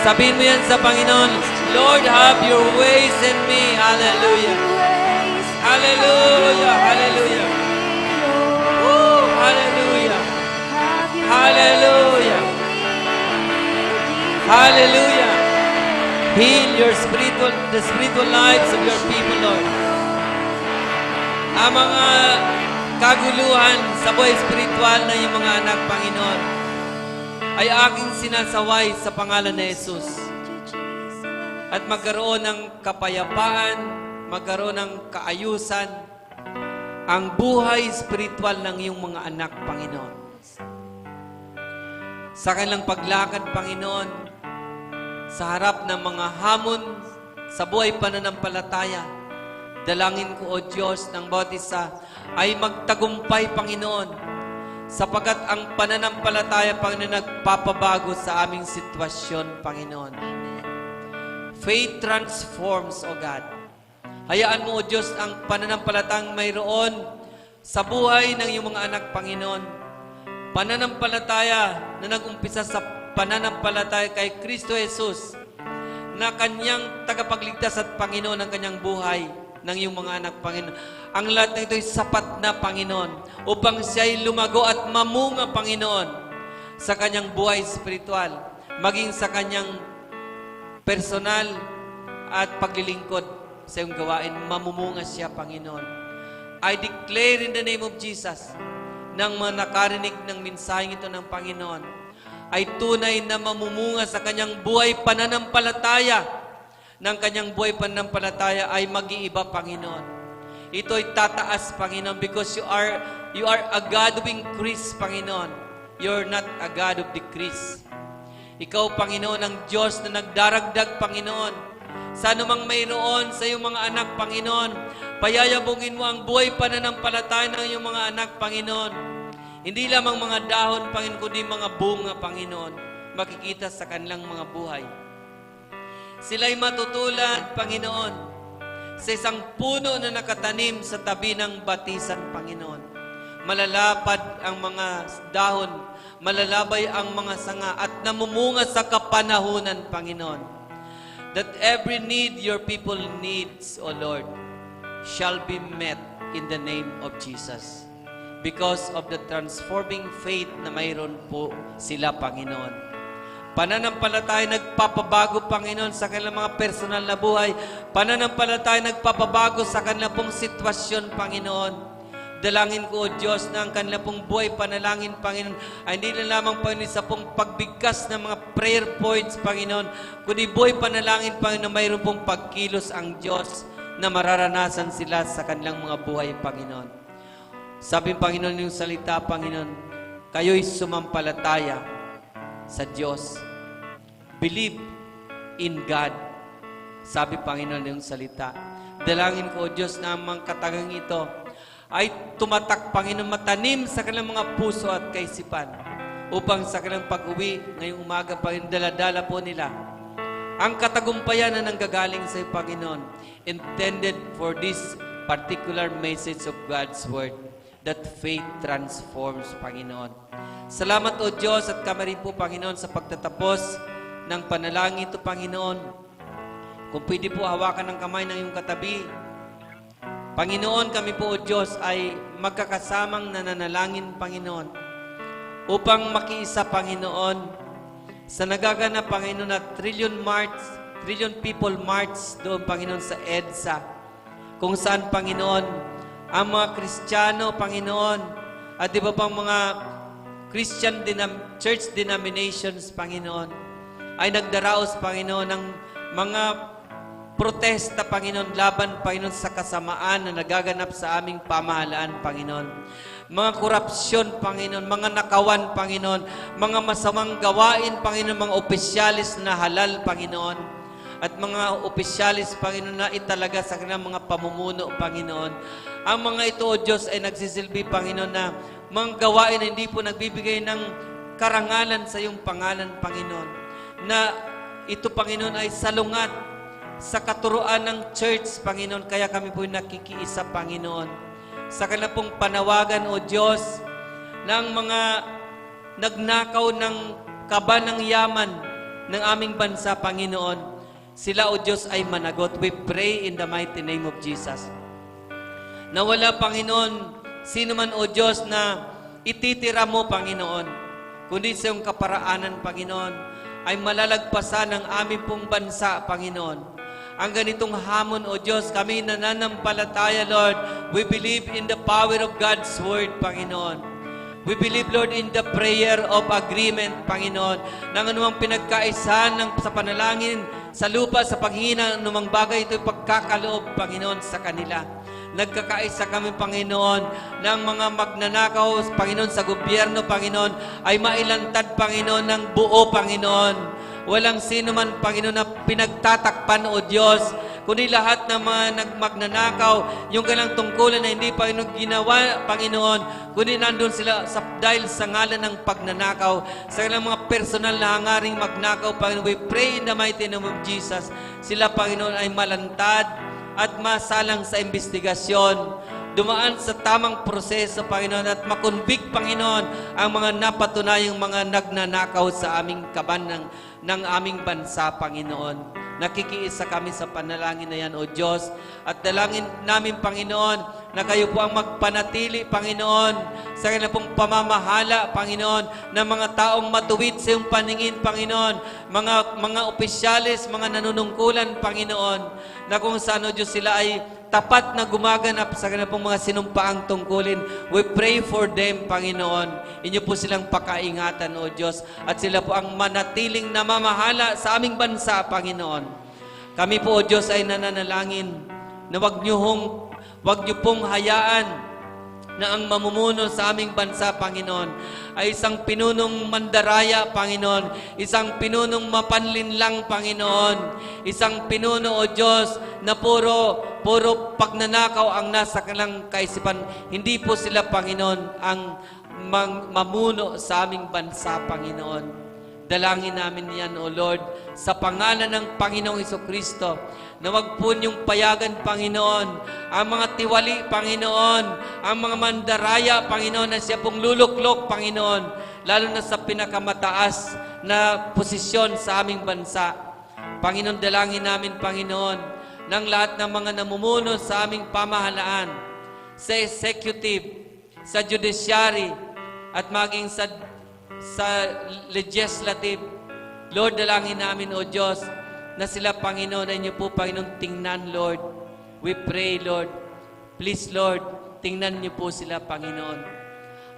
B: Sabihin mo yan sa Panginoon, Lord, have your ways in me. Hallelujah. Hallelujah. Hallelujah. Woo! Hallelujah. Hallelujah. Hallelujah. Heal the spiritual lives of your people, Lord. Ang mga kaguluhan sa buhay spiritual na yung mga anak, Panginoon, ay aking sinasaway sa pangalan ni Jesus. At magkaroon ng kapayapaan, magkaroon ng kaayusan, ang buhay spiritual ng iyong mga anak, Panginoon. Sa kanilang paglakad, Panginoon, sa harap ng mga hamon sa buhay pananampalataya, dalangin ko, O Diyos, ng bawat isa ay magtagumpay, Panginoon, sapagat ang pananampalataya, Panginoon, nagpapabago sa aming sitwasyon, Panginoon. Faith transforms, O God. Hayaan mo, O Diyos, ang pananampalatang mayroon sa buhay ng iyong mga anak, Panginoon. Pananampalataya na nag-umpisa sa pananampalataya kay Kristo Jesus, na kanyang tagapagligtas at Panginoon ng kanyang buhay ng iyong mga anak, Panginoon. Ang lahat na ito ay sapat na, Panginoon, upang siya'y lumago at mamunga, Panginoon, sa kanyang buhay spiritual, maging sa kanyang personal at paglilingkod sa iyong gawain. Mamumunga siya, Panginoon. I declare in the name of Jesus, nang mga nakarinig ng mensaheng ito ng Panginoon, ay tunay na mamumunga sa kanyang buhay pananampalataya. Ng kanyang buhay pananampalataya ay mag-iiba, Panginoon. Ito ay tataas, Panginoon, because you are a God of increase, Panginoon. You're not a God of decrease. Ikaw, Panginoon, ang Diyos na nagdaragdag, Panginoon. Sa anumang mayroon sa iyong mga anak, Panginoon, payayabungin mo ang buhay pananampalataya ng iyong mga anak, Panginoon. Hindi lamang mga dahon, Panginoon, kundi mga bunga, Panginoon, makikita sa kanilang mga buhay. Sila'y matutulan, Panginoon, sa isang puno na nakatanim sa tabi ng batisan, Panginoon. Malalapad ang mga dahon, malalabay ang mga sanga, at namumunga sa kapanahunan, Panginoon. That every need your people needs, O Lord, shall be met in the name of Jesus. Because of the transforming faith na mayroon po sila, Panginoon. Pananampalataya nagpapabago, Panginoon, sa kanilang mga personal na buhay. Pananampalataya nagpapabago sa kanilang pong sitwasyon, Panginoon. Dalangin ko, O Diyos, na ang kanilang pong buhay panalangin, Panginoon, ay hindi na lamang, Panginoon, sa pong pagbigkas ng mga prayer points, Panginoon, kundi buhay panalangin, Panginoon, mayroon pong pagkilos ang Diyos na mararanasan sila sa kanilang mga buhay, Panginoon. Sabi ng Panginoon yung salita, Panginoon, kayo'y sumampalataya sa Diyos. Believe in God. Sabi Panginoon yung salita. Dalangin ko, O Diyos, na ang mga katagang ito ay tumatak, Panginoon, matanim sa kanilang mga puso at kaisipan upang sa kanilang pag-uwi ngayong umaga, Panginoon, daladala po nila ang katagumpayan na nanggagaling sa iyo, Panginoon, intended for this particular message of God's Word, that faith transforms, Panginoon. Salamat, O Diyos, at kami rin po, Panginoon, sa pagtatapos ng panalangin ito, Panginoon. Kung pwede po hawakan ng kamay ng iyong katabi, Panginoon, kami po, O Diyos, ay magkakasamang nananalangin, Panginoon, upang makiisa, Panginoon, sa nagaganap, Panginoon, na Trillion People March doon, Panginoon, sa EDSA, kung saan, Panginoon, ang mga Kristiyano, Panginoon, at iba pang mga Christian church denominations, Panginoon, ay nagdaraos, Panginoon, ng mga protesta, Panginoon, laban, Panginoon, sa kasamaan na nagaganap sa aming pamahalaan, Panginoon. Mga korupsyon, Panginoon, mga nakawan, Panginoon, mga masamang gawain, Panginoon, mga opisyalis na halal, Panginoon, at mga opisyalis, Panginoon, na italaga sa kanilang mga pamumuno, Panginoon. Ang mga ito, O Diyos, ay nagsisilbi, Panginoon, na mga gawain na hindi po nagbibigay ng karangalan sa iyong pangalan, Panginoon, na ito, Panginoon, ay salungat sa katuruan ng church, Panginoon. Kaya kami po nakikiisa, Panginoon, sa kanila pong panawagan, O Diyos, ng mga nagnakaw ng kaba ng yaman ng aming bansa, Panginoon. Sila, O Diyos, ay managot. We pray in the mighty name of Jesus. Nawala, Panginoon, sino man, O Diyos, na ititira mo, Panginoon, kundi sa iyong kaparaanan, Panginoon, ay malalagpasan ang aming pong bansa, Panginoon. Ang ganitong hamon, O Diyos, kami nananampalataya, Lord. We believe in the power of God's Word, Panginoon. We believe, Lord, in the prayer of agreement, Panginoon, nang anumang pinagkaisahan sa panalangin, sa lupa, sa paghingi ng anumang bagay, ito'y pagkakaloob, Panginoon, sa kanila. Nagkakaisa kami, Panginoon, ng mga magnanakaw, Panginoon, sa gobyerno, Panginoon, ay mailantad, Panginoon, ng buo, Panginoon. Walang sino man, Panginoon, na pinagtatakpan, O Diyos, kundi lahat ng mga magnanakaw, yung kanilang tungkulan na hindi, Panginoon, ginawa, Panginoon, kundi nandun sila dahil sa ngalan ng pagnanakaw, sa kanilang mga personal na hangaring magnakaw, Panginoon. We pray in the mighty name of Jesus. Sila, Panginoon, ay malantad at masalang sa investigasyon, dumaan sa tamang proseso, Panginoon, at makonvict, Panginoon, ang mga napatunayang mga nagnanakaw sa aming kaban ng aming bansa, Panginoon. Nakikiisa kami sa panalangin na yan, O Diyos, at dalangin namin, Panginoon, na kayo po ang magpanatili, Panginoon, sa kanilang pong pamamahala, Panginoon, ng mga taong matuwid sa iyong paningin, Panginoon, mga opisyalis, mga nanunungkulan, Panginoon, na kung saan, O Diyos, sila ay tapat na gumaganap sa kanilang pong mga sinumpaang tungkulin. We pray for them, Panginoon. Inyo po silang pakaingatan, O Diyos, at sila po ang manatiling namamahala sa aming bansa, Panginoon. Kami po, O Diyos, ay nananalangin na wag niyo pong hayaan na ang mamumuno sa aming bansa, Panginoon, ay isang pinunong mandaraya, Panginoon, isang pinunong mapanlinlang, Panginoon, isang pinuno, O Diyos, na puro pagnanakaw ang nasa kanilang kaisipan. Hindi po sila, Panginoon, ang mamuno sa aming bansa, Panginoon. Dalangin namin yan, O Lord, sa pangalan ng Panginoong Hesukristo, na wag po niyong payagan, Panginoon, ang mga tiwali, Panginoon, ang mga mandaraya, Panginoon, na siya pong luluklok, Panginoon, lalo na sa pinakamataas na posisyon sa aming bansa. Panginoon, dalangin namin, Panginoon, ng lahat ng mga namumuno sa aming pamahalaan, sa executive, sa judiciary, at maging sa legislative. Lord, dalangin namin, O Diyos, na sila, Panginoon, ay niyo po, Panginoon, tingnan, Lord. We pray, Lord. Please, Lord, tingnan niyo po sila, Panginoon.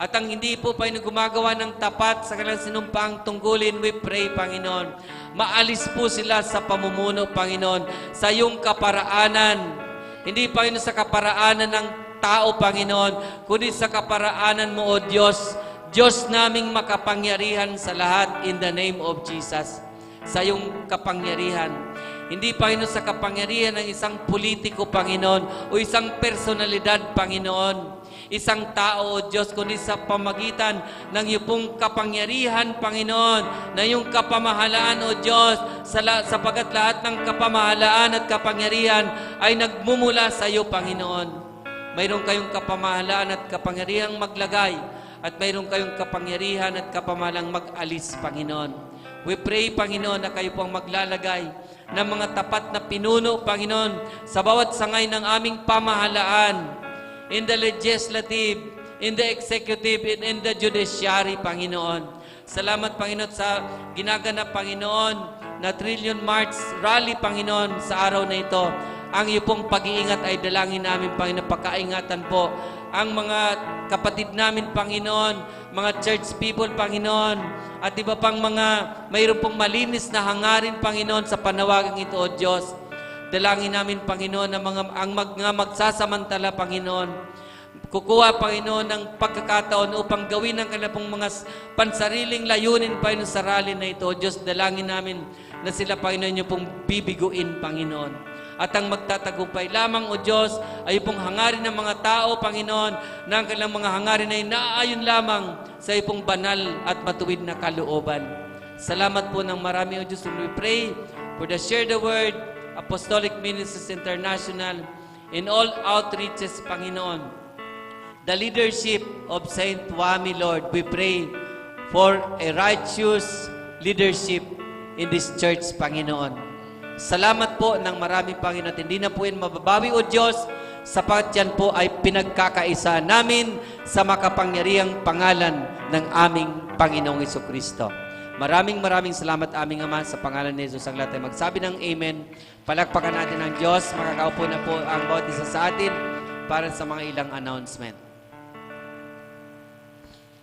B: At ang hindi po, Panginoon, gumagawa ng tapat sa kanilang sinumpaang tungkulin, we pray, Panginoon, maalis po sila sa pamumuno, Panginoon, sa iyong kaparaanan. Hindi, Panginoon, sa kaparaanan ng tao, Panginoon, kundi sa kaparaanan mo, O Diyos. Diyos naming makapangyarihan sa lahat in the name of Jesus. Sa iyong kapangyarihan. Hindi, Panginoon, sa kapangyarihan ng isang politiko, Panginoon, o isang personalidad, Panginoon. Isang tao, O Diyos, kundi sa pamagitan ng iyong pong kapangyarihan, Panginoon, na iyong kapamahalaan, O Diyos, sapagat lahat ng kapamahalaan at kapangyarihan ay nagmumula sa iyo, Panginoon. Mayroon kayong kapamahalaan at kapangyarihang maglagay at mayroon kayong kapangyarihan at kapamahalang mag-alis, Panginoon. We pray, Panginoon, na kayo pong maglalagay ng mga tapat na pinuno, Panginoon, sa bawat sangay ng aming pamahalaan, in the legislative, in the executive, and in the judiciary, Panginoon. Salamat, Panginoon, sa ginaganap, Panginoon, na Trillion March Rally, Panginoon, sa araw na ito. Ang iyo pong pag-iingat ay dalangin namin, Panginoon, pagkaingatan po ang mga kapatid namin, Panginoon, mga church people, Panginoon, at iba pang mga mayroon pong malinis na hangarin, Panginoon, sa panawagang ito, O Diyos. Dalangin namin, Panginoon, na ang mga magsasamantala, Panginoon, kukuha, Panginoon, ng pagkakataon upang gawin ang kanilang mga pansariling layunin, Panginoon, sa rally na ito. O Diyos, dalangin namin na sila, Panginoon, yung pong bibiguin, Panginoon. At ang magtatagumpay lamang, O Diyos, ay pong hangarin ng mga tao, Panginoon, na ang kanilang mga hangarin ay naaayon lamang sa ipong banal at matuwid na kalooban. Salamat po ng marami, O Diyos. We pray for the Share the Word, Apostolic Ministries International, in all outreaches, Panginoon. The leadership of Saint Wami, Lord, we pray for a righteous leadership in this church, Panginoon. Salamat po ng marami, Panginoon. Hindi na po yan mababawi, O Diyos, sapat yan po ay pinagkakaisa namin sa makapangyarihang pangalan ng aming Panginoong Jesucristo. Maraming salamat, aming Ama, sa pangalan ni Jesus. Ang lahat ay magsabi ng Amen. Palakpakan natin ang Diyos. Makakaupo na po ang bawat isa sa atin para sa mga ilang announcement.